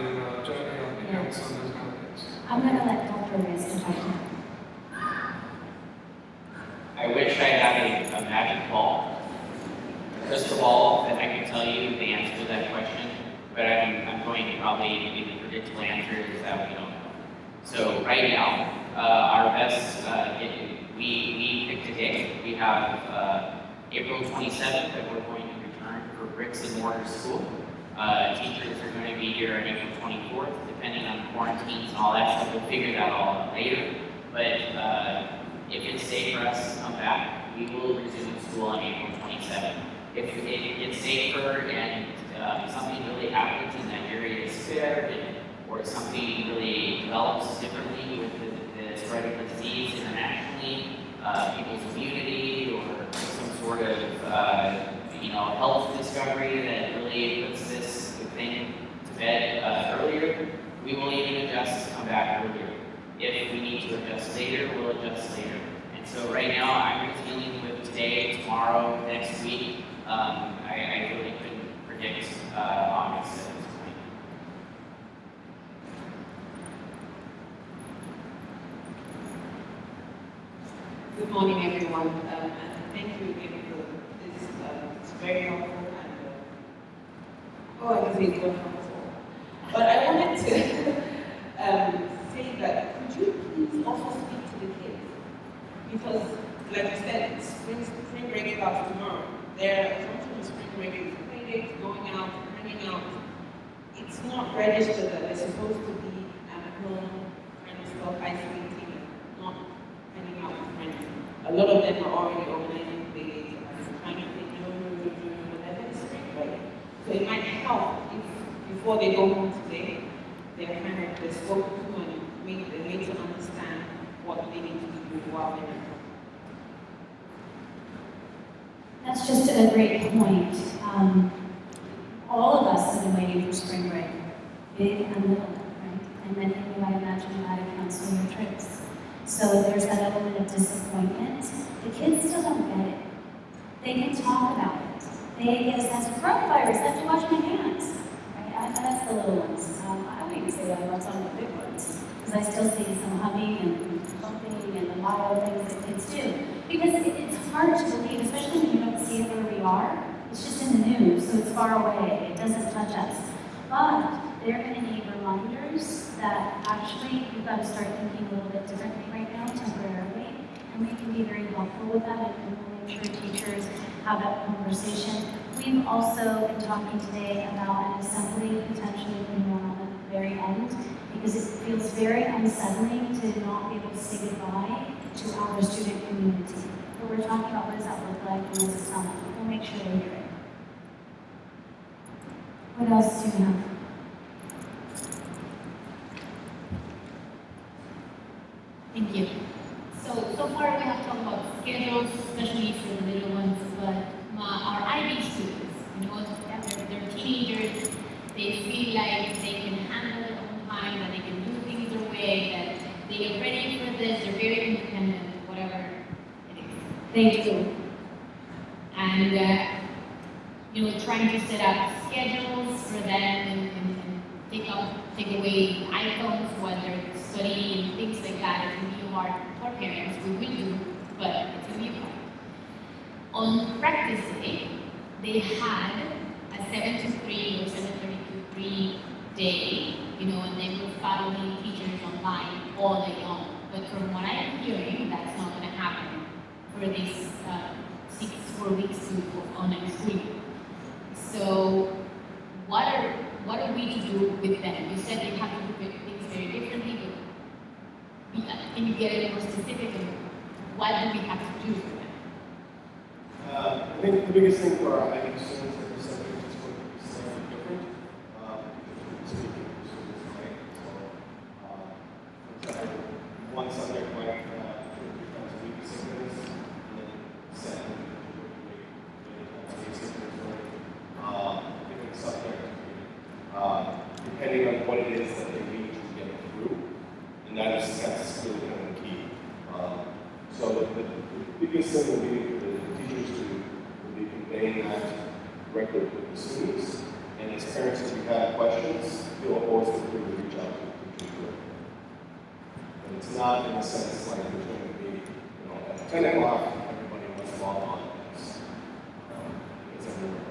journey or the events and those kind of things. I'm going to let Dr. Reyes talk now. I wish I had a magic ball, a crystal ball, that I could tell you the answer to that question, but I'm going to probably give the predictable answer is that we don't know. So right now, our best, we picked a date. We have April 27th that we're going to return for bricks and mortar school. Teachers are going to be here on April 24th, depending on quarantines and all that stuff. We'll figure that all out later. But if it's safe for us to come back, we will resume school on April 27th. If it gets safer and something really happens in that area is spared, or something really develops differently with the spread of the disease internationally, people's immunity, or some sort of health discovery that really puts this thing to bed earlier, we will even adjust to come back earlier. If we need to adjust later, we'll adjust later. And so right now, I'm just dealing with today, tomorrow, next week. I really couldn't predict August at this point. Good morning, everyone. And thank you again for this. It's very helpful. And I can say it's helpful. But I wanted to say that could you please also speak to the kids? Because, like you said, spring break starts tomorrow. Their assumption of spring break is play dates, going out, hanging out. It's not registered that they're supposed to be at home, kind of self-isolating, and not hanging out with friends. A lot of them are already organizing play dates and trying to think, but then it's spring break. So it might help if before they go home today, they're spoken to and made to understand what they need to do while they're at home. That's just a great point. All of us have been waiting for spring break, big and little, right? And then you might imagine how to cancel your trips. So there's that element of disappointment. The kids still don't get it. They can talk about it. They get a sense of coronavirus, I have to wash my hands. Right? That's the little ones. I don't even say that about some of the big ones, because I still see some humming and bumping and the wild things that kids do. Because it's hard to believe, especially when you don't see it where we are. It's just in the news, so it's far away. It doesn't touch us. But they're going to need reminders that actually we've got to start thinking a little bit differently right now, temporarily. And we can be very helpful with that, and we'll make sure teachers have that conversation. We've also been talking today about an assembly potentially being on at the very end, because it feels very unsettling to not be able to say goodbye to our student community. But we're talking about what does that look like, and what does it sound like. We'll make sure they hear it. What else do you have? Thank you. So far we have talked about schedules, especially for the little ones, but our IB students, they're teenagers, they feel like they can handle their own time, that they can do things their way, that they get ready for this, they're very independent, whatever it is. Thank you. And trying to set up schedules for them and take away iPhones while they're studying and things like that. It can be hard for parents. We will do, but it's gonna be hard. On practice day, they had a 7 to 3 or 7:30 to 3 day, and they were following teachers online all day long. But from what I'm hearing, that's not going to happen for these 4 weeks to online school. So, what are we to do with them? You said you have to do things very differently, but can you get a little more specific? What do we have to do for them? I think the biggest thing for our IB students that we said is going to be slightly different. Speaking to students, right? So, for example, one subject might becomes a week synchronous, and then second different subject, depending on what it is that they need to get through, and that's really kind of the key. So the biggest thing will be for the teachers to be conveying that directly with the students, and as parents, if you have questions, feel always free to reach out to the teacher. And it's not in a sense like there's going to be, at 10 o'clock, everybody must log on. It's everywhere.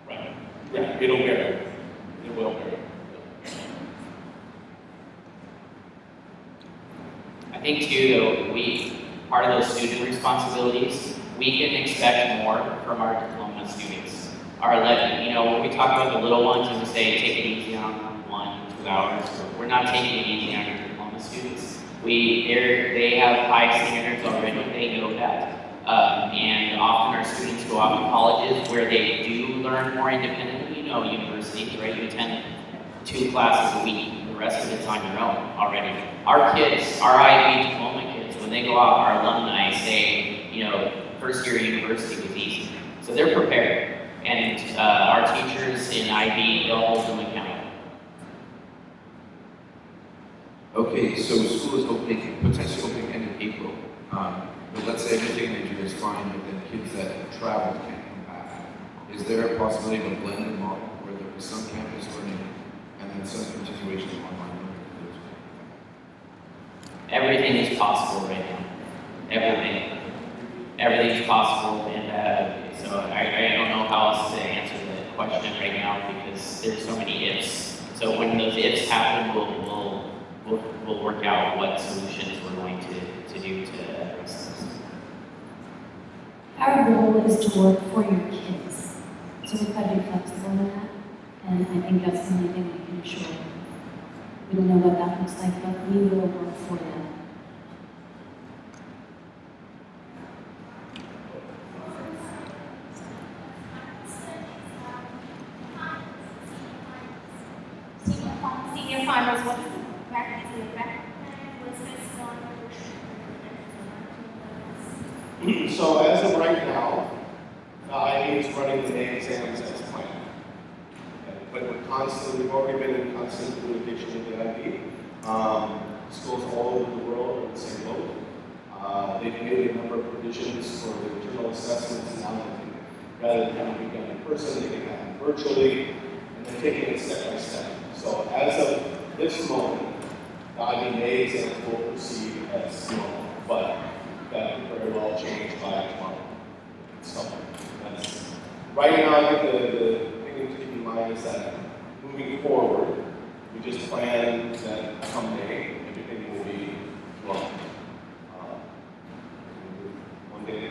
Right. Yeah, it'll vary. It will vary. I think too, though, part of those student responsibilities, we can expect more from our diploma students. Our 11, when we talk about the little ones and we say take it easy on 1, 2 hours, we're not taking it easy on our diploma students. They have high standards already, they know that. And often our students go off to colleges where they do learn more independently. Universities, right? You attend 2 classes a week. The rest of it's on your own already. Our kids, our IB diploma kids, when they go off, our alumni say, first year university was easy. So they're prepared. And our teachers in IB, they'll hold them accountable. Okay, so school is potentially opening end of April. But let's say everything they do is fine, but then kids that have traveled can't come back. Is there a possibility of a blended model where there is some campus learning and then some continuation of online learning? Everything is possible right now. Everything is possible, and so I don't know how else to answer the question right now because there's so many ifs. So when those ifs happen, we'll work out what solutions we're going to do to address this. Our goal is to work for your kids. So we've got to be flexible in that. And I think that's the only thing we can assure. We don't know what that looks like, but we will work for them. Senior finals, what is the practice? So as of right now, the IB is running the May exams as planned. But we've already been in constant communication with the IB. Schools all over the world are in the same boat. They've made a number of provisions for the internal assessments now that rather than having to be done in person, they can happen virtually, and they're taking it step by step. So as of this moment, the IB May exams will proceed as normal, but that could very well change by tomorrow. So right now, I think the thing to keep in mind is that moving forward, we just plan that come May, everything will be normal. One day.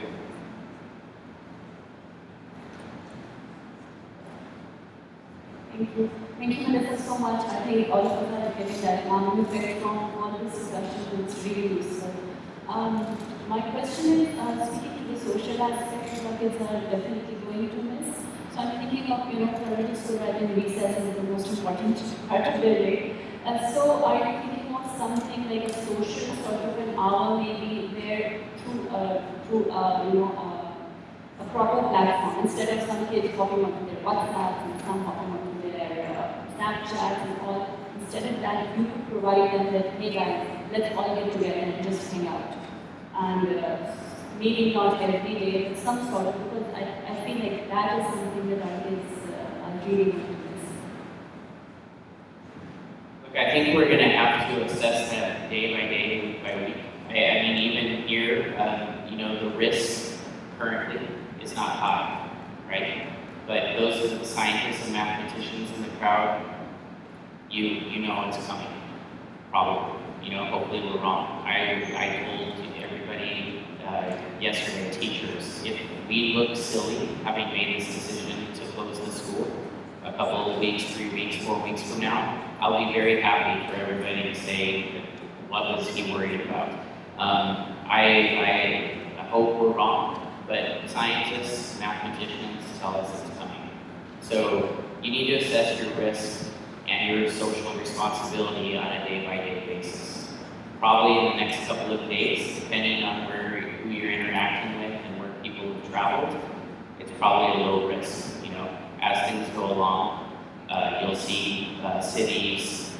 Thank you. Thank you, Melissa, so much. I think all of us are getting that. We're very from all this discussion, and it's really useful. My question is, speaking to the social aspect, what kids are definitely going to miss. So I'm thinking of, primary school right in recess is the most important part of their day. So are you thinking of something like a social sort of an hour maybe there through a proper platform instead of some kids hopping onto their WhatsApp and some hopping onto their Snapchat and all. Instead of that, you could provide them with, hey guys, let's all get together and just hang out. And maybe not every day, but some sort of, because I feel like that is something that our kids are really going to miss. Look, I think we're going to have to assess that day by day, week by week. I mean, even here, you know, the risk currently is not high, right? But those are the scientists and mathematicians in the crowd, you know it's coming, probably. You know, hopefully we're wrong. I told everybody yesterday, teachers, if we look silly having made this decision to close the school a couple of weeks, 3 weeks, 4 weeks from now, I'll be very happy for everybody to say, what was he worried about? I hope we're wrong, but scientists, mathematicians tell us it's coming. So you need to assess your risk and your social responsibility on a day-by-day basis. Probably in the next couple of days, depending on who you're interacting with and where people have traveled, it's probably a low risk. You know, as things go along, you'll see cities,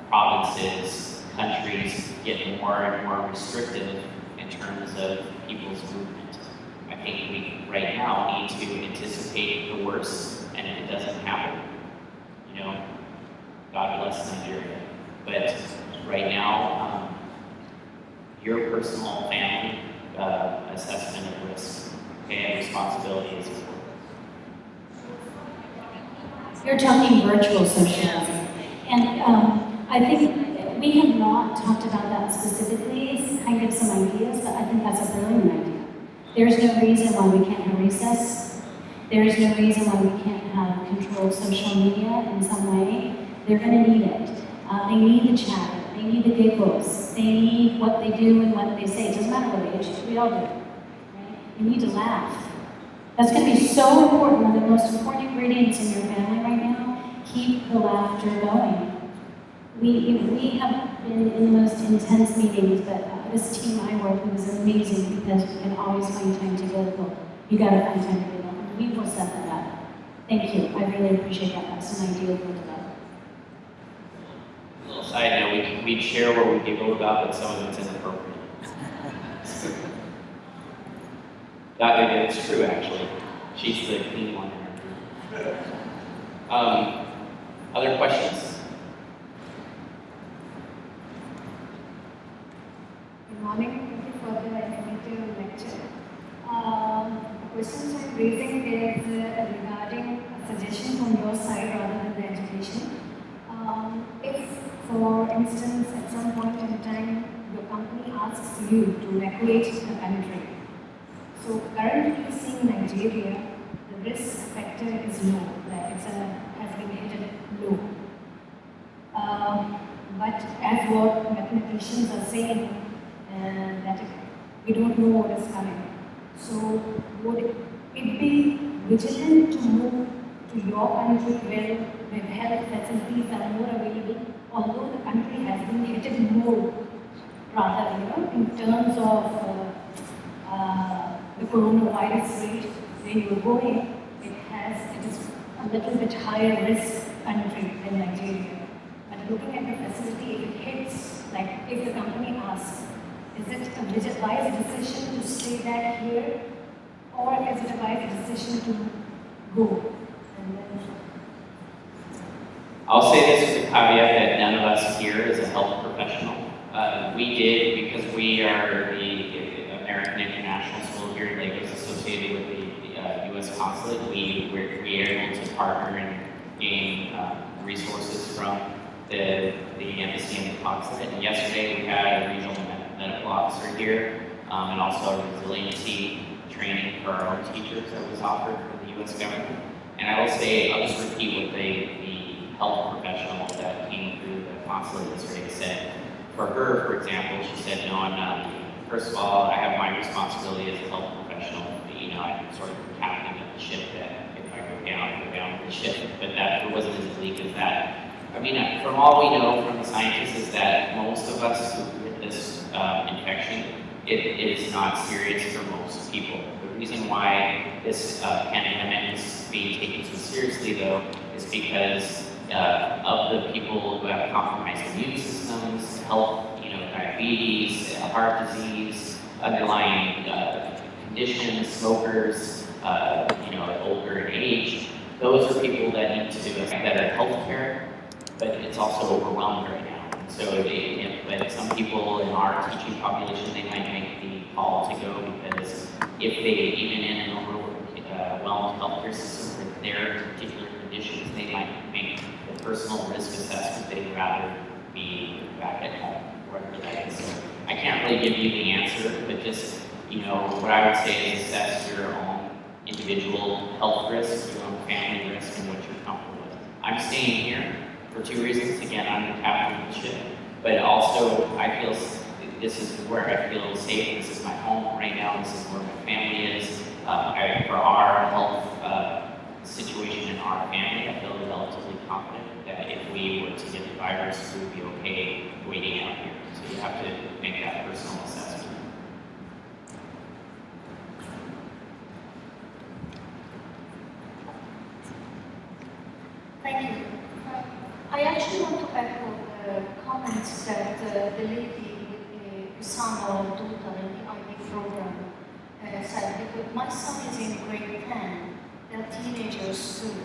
provinces, countries get more and more restrictive in terms of people's movement. I think we right now need to anticipate the worst, and if it doesn't happen, you know, God bless Nigeria. But right now, your personal family assessment of risk and responsibility is important. You're talking virtual socializing. And I think we have not talked about that specifically. It's kind of some ideas, but I think that's a brilliant idea. There's no reason why we can't have recess. There's no reason why we can't have controlled social media in some way. They're going to need it. They need the chatter. They need the giggles. They need what they do and what they say. It doesn't matter what age, we all do. Right? You need to laugh. That's going to be so important. One of the most important ingredients in your family right now. Keep the laughter going. We have been in the most intense meetings, but this team I work with is amazing because we can always find time to go. You got to find time to go. We will set that up. Thank you. I really appreciate that. That's an idea we'll develop. A little side note, we share what we giggle about, but some of it's inappropriate. It's true, actually. She's the clean one in our group. Other questions? Good morning. Thank you for the informative lecture. The questions I'm raising is regarding a suggestion from your side rather than the education. If, for instance, at some point in time, your company asks you to evacuate the country. So currently, seeing Nigeria, the risk factor is low, like has been hit low. But as what mathematicians are saying, that we don't know what is coming. So would it be vigilant to move to your country where health facilities are more available, although the country has been hit more, rather, in terms of the coronavirus rate, where you're going, it is a little bit higher risk country than Nigeria. But looking at the facility, if it hits, like if the company asks, is it a wise decision to stay back here, or is it a wise decision to go? And then, I'll say this with the caveat that none of us here is a health professional. We did, because we are the American International School here in Lagos associated with the U.S. Consulate, we are able to partner and gain resources from the embassy and the consulate. And yesterday we had a regional medical officer here, and also a resiliency training for our own teachers that was offered from the U.S. government. And I will say, I'll just repeat what the health professional that came through the consulate yesterday said. For her, for example, she said, no, I'm not leaving. First of all, I have my responsibility as a health professional. I'm sort of the captain of the ship that if I go down with the ship. But that it wasn't as bleak as that. I mean, from all we know from the scientists is that most of us who get this infection, it is not serious for most people. The reason why this pandemic is being taken so seriously, though, is because of the people who have compromised immune systems, health, diabetes, heart disease, underlying conditions, smokers, older in age. Those are people that need to get better healthcare, but it's also overwhelmed right now. So, but some people in our teaching population, they might make the call to go because if they, even in an overwhelmed healthcare system for their particular conditions, they might make the personal risk assessment. They'd rather be back at home, wherever that is. So I can't really give you the answer, but just, what I would say is assess your own individual health risk, your own family risk, and what you're comfortable with. I'm staying here for two reasons. Again, I'm the captain of the ship, but also I feel this is where I feel safe. This is my home right now. This is where my family is. For our health situation in our family, I feel relatively confident that if we were to get the virus, we would be okay waiting out here. So you have to make that personal assessment. Thank you. I actually want to echo the comments that the lady Kusama Duta in the IB program said, because my son is in grade 10, they're teenagers too.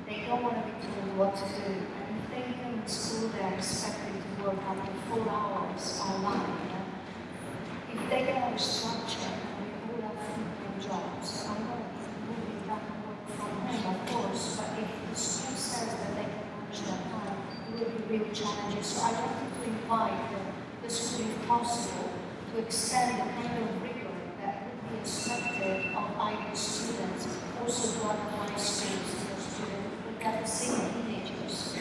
They don't want to be told what to do. And if they go in school, they're expected to work up to 4 hours online. If they don't have a structure, we all have full-time jobs. I'm not moving back and work from home, of course, but if the school says that they can manage their time, it will be really challenging. So I wanted to invite the school, if possible, to extend the kind of rigor that would be expected of IB students, also to other high schools and the students who have the same teenagers.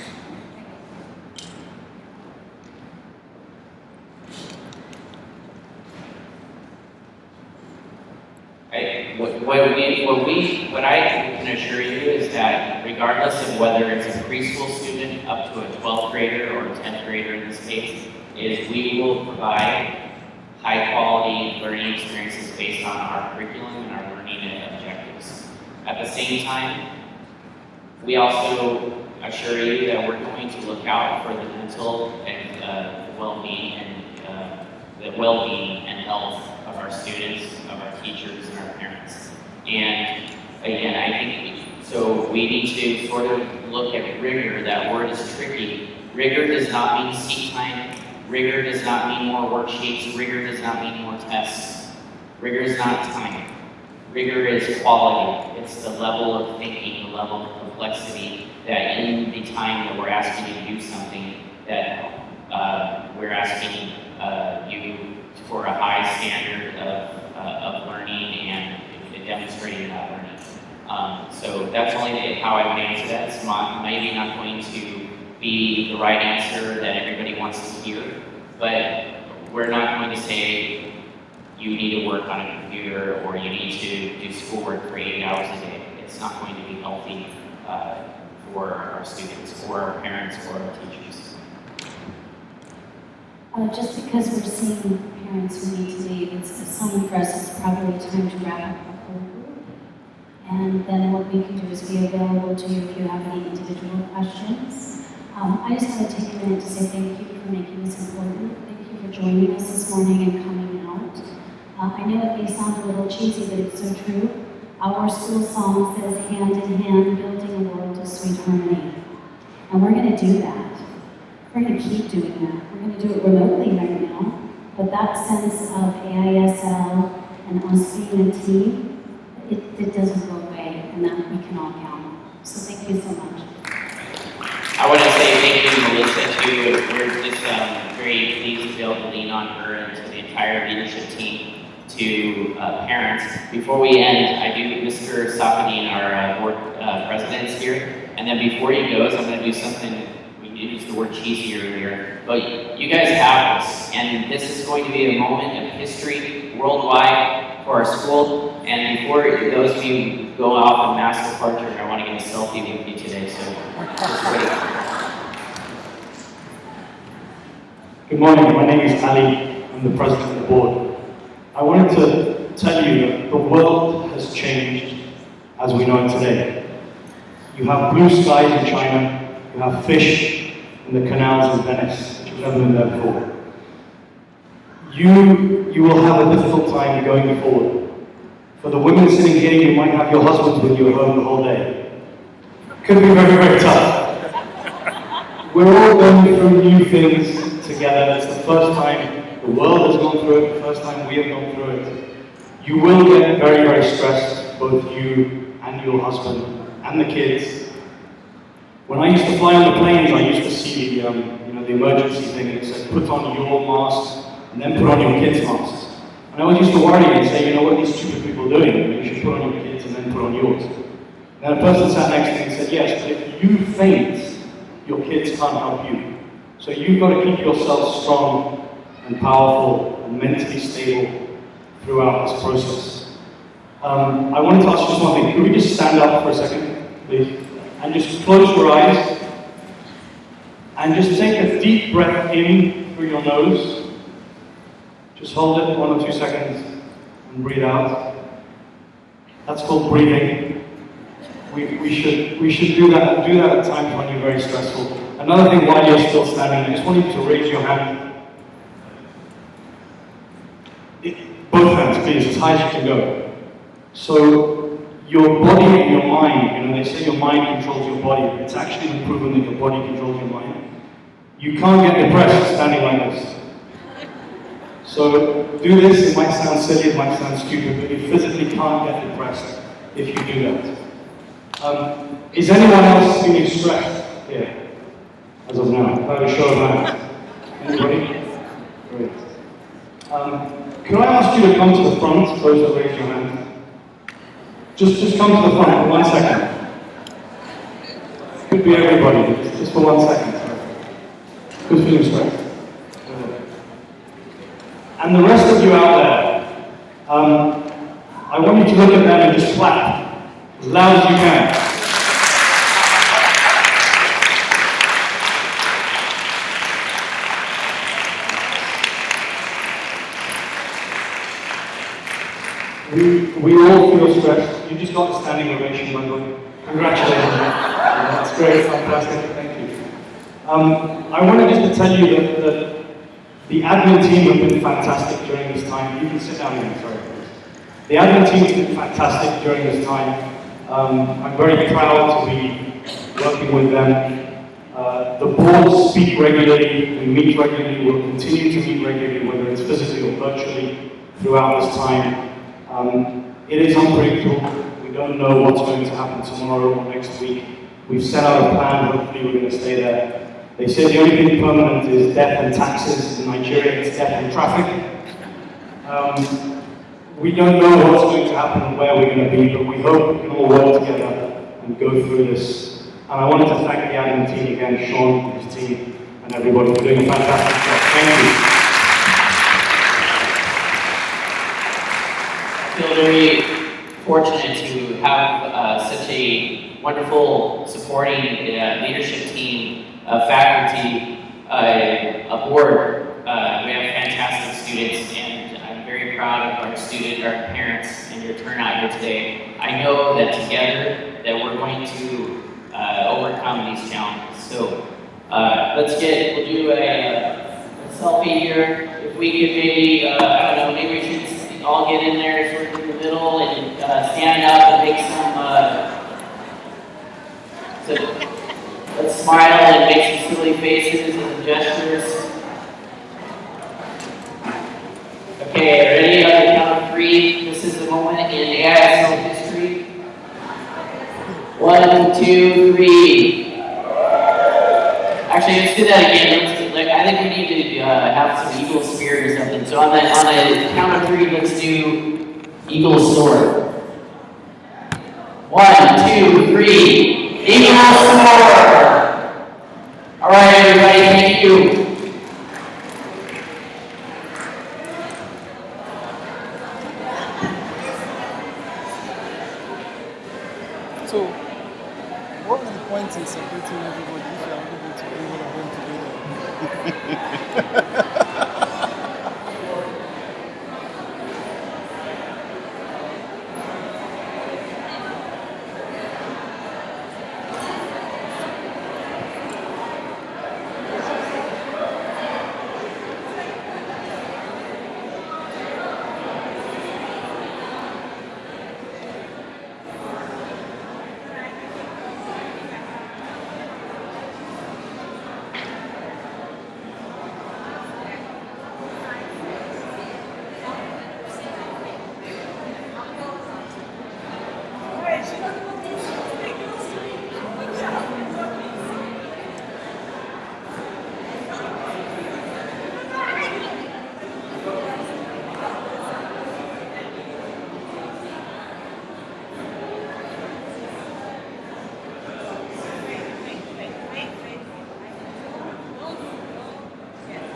What I can assure you is that regardless of whether it's a preschool student up to a 12th grader or a 10th grader in this case, is we will provide high quality learning experiences based on our curriculum and our learning objectives. At the same time, we also assure you that we're going to look out for the mental and well-being and health of our students, of our teachers, and our parents. And again, I think so we need to sort of look at rigor. That word is tricky. Rigor does not mean seat time. Rigor does not mean more worksheets. Rigor does not mean more tests. Rigor is not time. Rigor is quality. It's the level of thinking, the level of complexity that in the time that we're asking you to do something, that we're asking you for a high standard of learning and demonstrating that learning. So that's only how I would answer that. It's maybe not going to be the right answer that everybody wants to hear, but we're not going to say you need to work on a computer or you need to do schoolwork for 8 hours a day. It's not going to be healthy for our students or our parents or our teachers. Just because we're seeing parents who need to leave, it's a sign for us it's probably time to wrap up our whole group. And then what we can do is be available to you if you have any individual questions. I just want to take a minute to say thank you for making this important. Thank you for joining us this morning and coming out. I know it may sound a little cheesy, but it's so true. Our school song says, hand in hand, building a world of sweet harmony. And we're going to do that. We're going to keep doing that. We're going to do it remotely right now. But that sense of AISL and us being a team, it doesn't go away, and that we can all count on. So thank you so much. I want to say thank you to Melissa too. We're just very pleased to be able to lean on her and to the entire leadership team, to parents. Before we end, I do Mr. Safadine, our board president, is here. And then before he goes, I'm going to do something, we used the word cheesy earlier, but you guys have this. And this is going to be a moment of history worldwide for our school. And before those of you go off in mass departure, I want to get a selfie with you today. So just wait. Good morning, my name is Ali. I'm the president of the board. I wanted to tell you that the world has changed as we know it today. You have blue skies in China, You have fish in the canals in Venice, which you've never been there before. You will have a difficult time going forward. For the women sitting here, you might have your husbands with you at home the whole day. Could be very, very tough. We're all going through new things together. It's the first time the world has gone through it, the first time we have gone through it. You will get very, very stressed, both you and your husband and the kids. When I used to fly on the planes, I used to see the emergency thing, and it said, put on your mask and then put on your kids' masks. And I always used to worry and say, you know what are these stupid people doing? You should put on your kids and then put on yours. And a person sat next to me and said, yes, but if you faint, your kids can't help you. So you've got to keep yourself strong and powerful and mentally stable throughout this process. I wanted to ask just one thing. Could we just stand up for a second, please? And just close your eyes. And just take a deep breath in through your nose. Just hold it 1 or 2 seconds and breathe out. That's called breathing. We should do that at times when you're very stressful. Another thing, while you're still standing, I just want you to raise your hand. Both hands, please, as high as you can go. So your body and your mind, they say your mind controls your body. It's actually been proven that your body controls your mind. You can't get depressed standing like this. So do this. It might sound silly, it might sound stupid, but you physically can't get depressed if you do that. Is anyone else feeling stressed here as of now? Have a show of hands. Anybody? Great. Can I ask you to come to the front, those that raise your hand? Just come to the front for 1 second. Could be everybody, just for 1 second. Who's feeling stressed? And the rest of you out there, I want you to look at them and just clap as loud as you can. We all feel stressed. You just got a standing ovation, by the way. Congratulations. That's great, fantastic, thank you. I wanted just to tell you that the admin team have been fantastic during this time. You can sit down again, sorry. The admin team has been fantastic during this time. I'm very proud to be working with them. The boards speak regularly, we meet regularly, we'll continue to meet regularly, whether it's physically or virtually, throughout this time. It is unpredictable. We don't know what's going to happen tomorrow or next week. We've set out a plan, hopefully we're going to stay there. They say the only thing permanent is death and taxes. In Nigeria, it's death and traffic. We don't know what's going to happen and where we're going to be, but we hope we can all work together and go through this. And I wanted to thank the admin team again, Sean and his team, and everybody for doing a fantastic job. Thank you. I feel very fortunate to have such a wonderful supporting leadership team, faculty, a board. We have fantastic students, and I'm very proud of our parents, and your turnout here today. I know that together that we're going to overcome these challenges. So we'll do a selfie here. If we could maybe, I don't know, maybe we should all get in there sort of in the middle and stand up and make some, let's smile and make some silly faces and gestures. Okay, ready? On the count of 3, this is the moment in AISL history. 1, 2, 3. Actually, let's do that again. I think we need to have some eagle spirit or something. So on the count of 3, let's do eagle soar. 1, 2, 3. Eagle soar. All right, everybody. Thank you. So, what was the point in separating everybody if you are able to bring all of them together?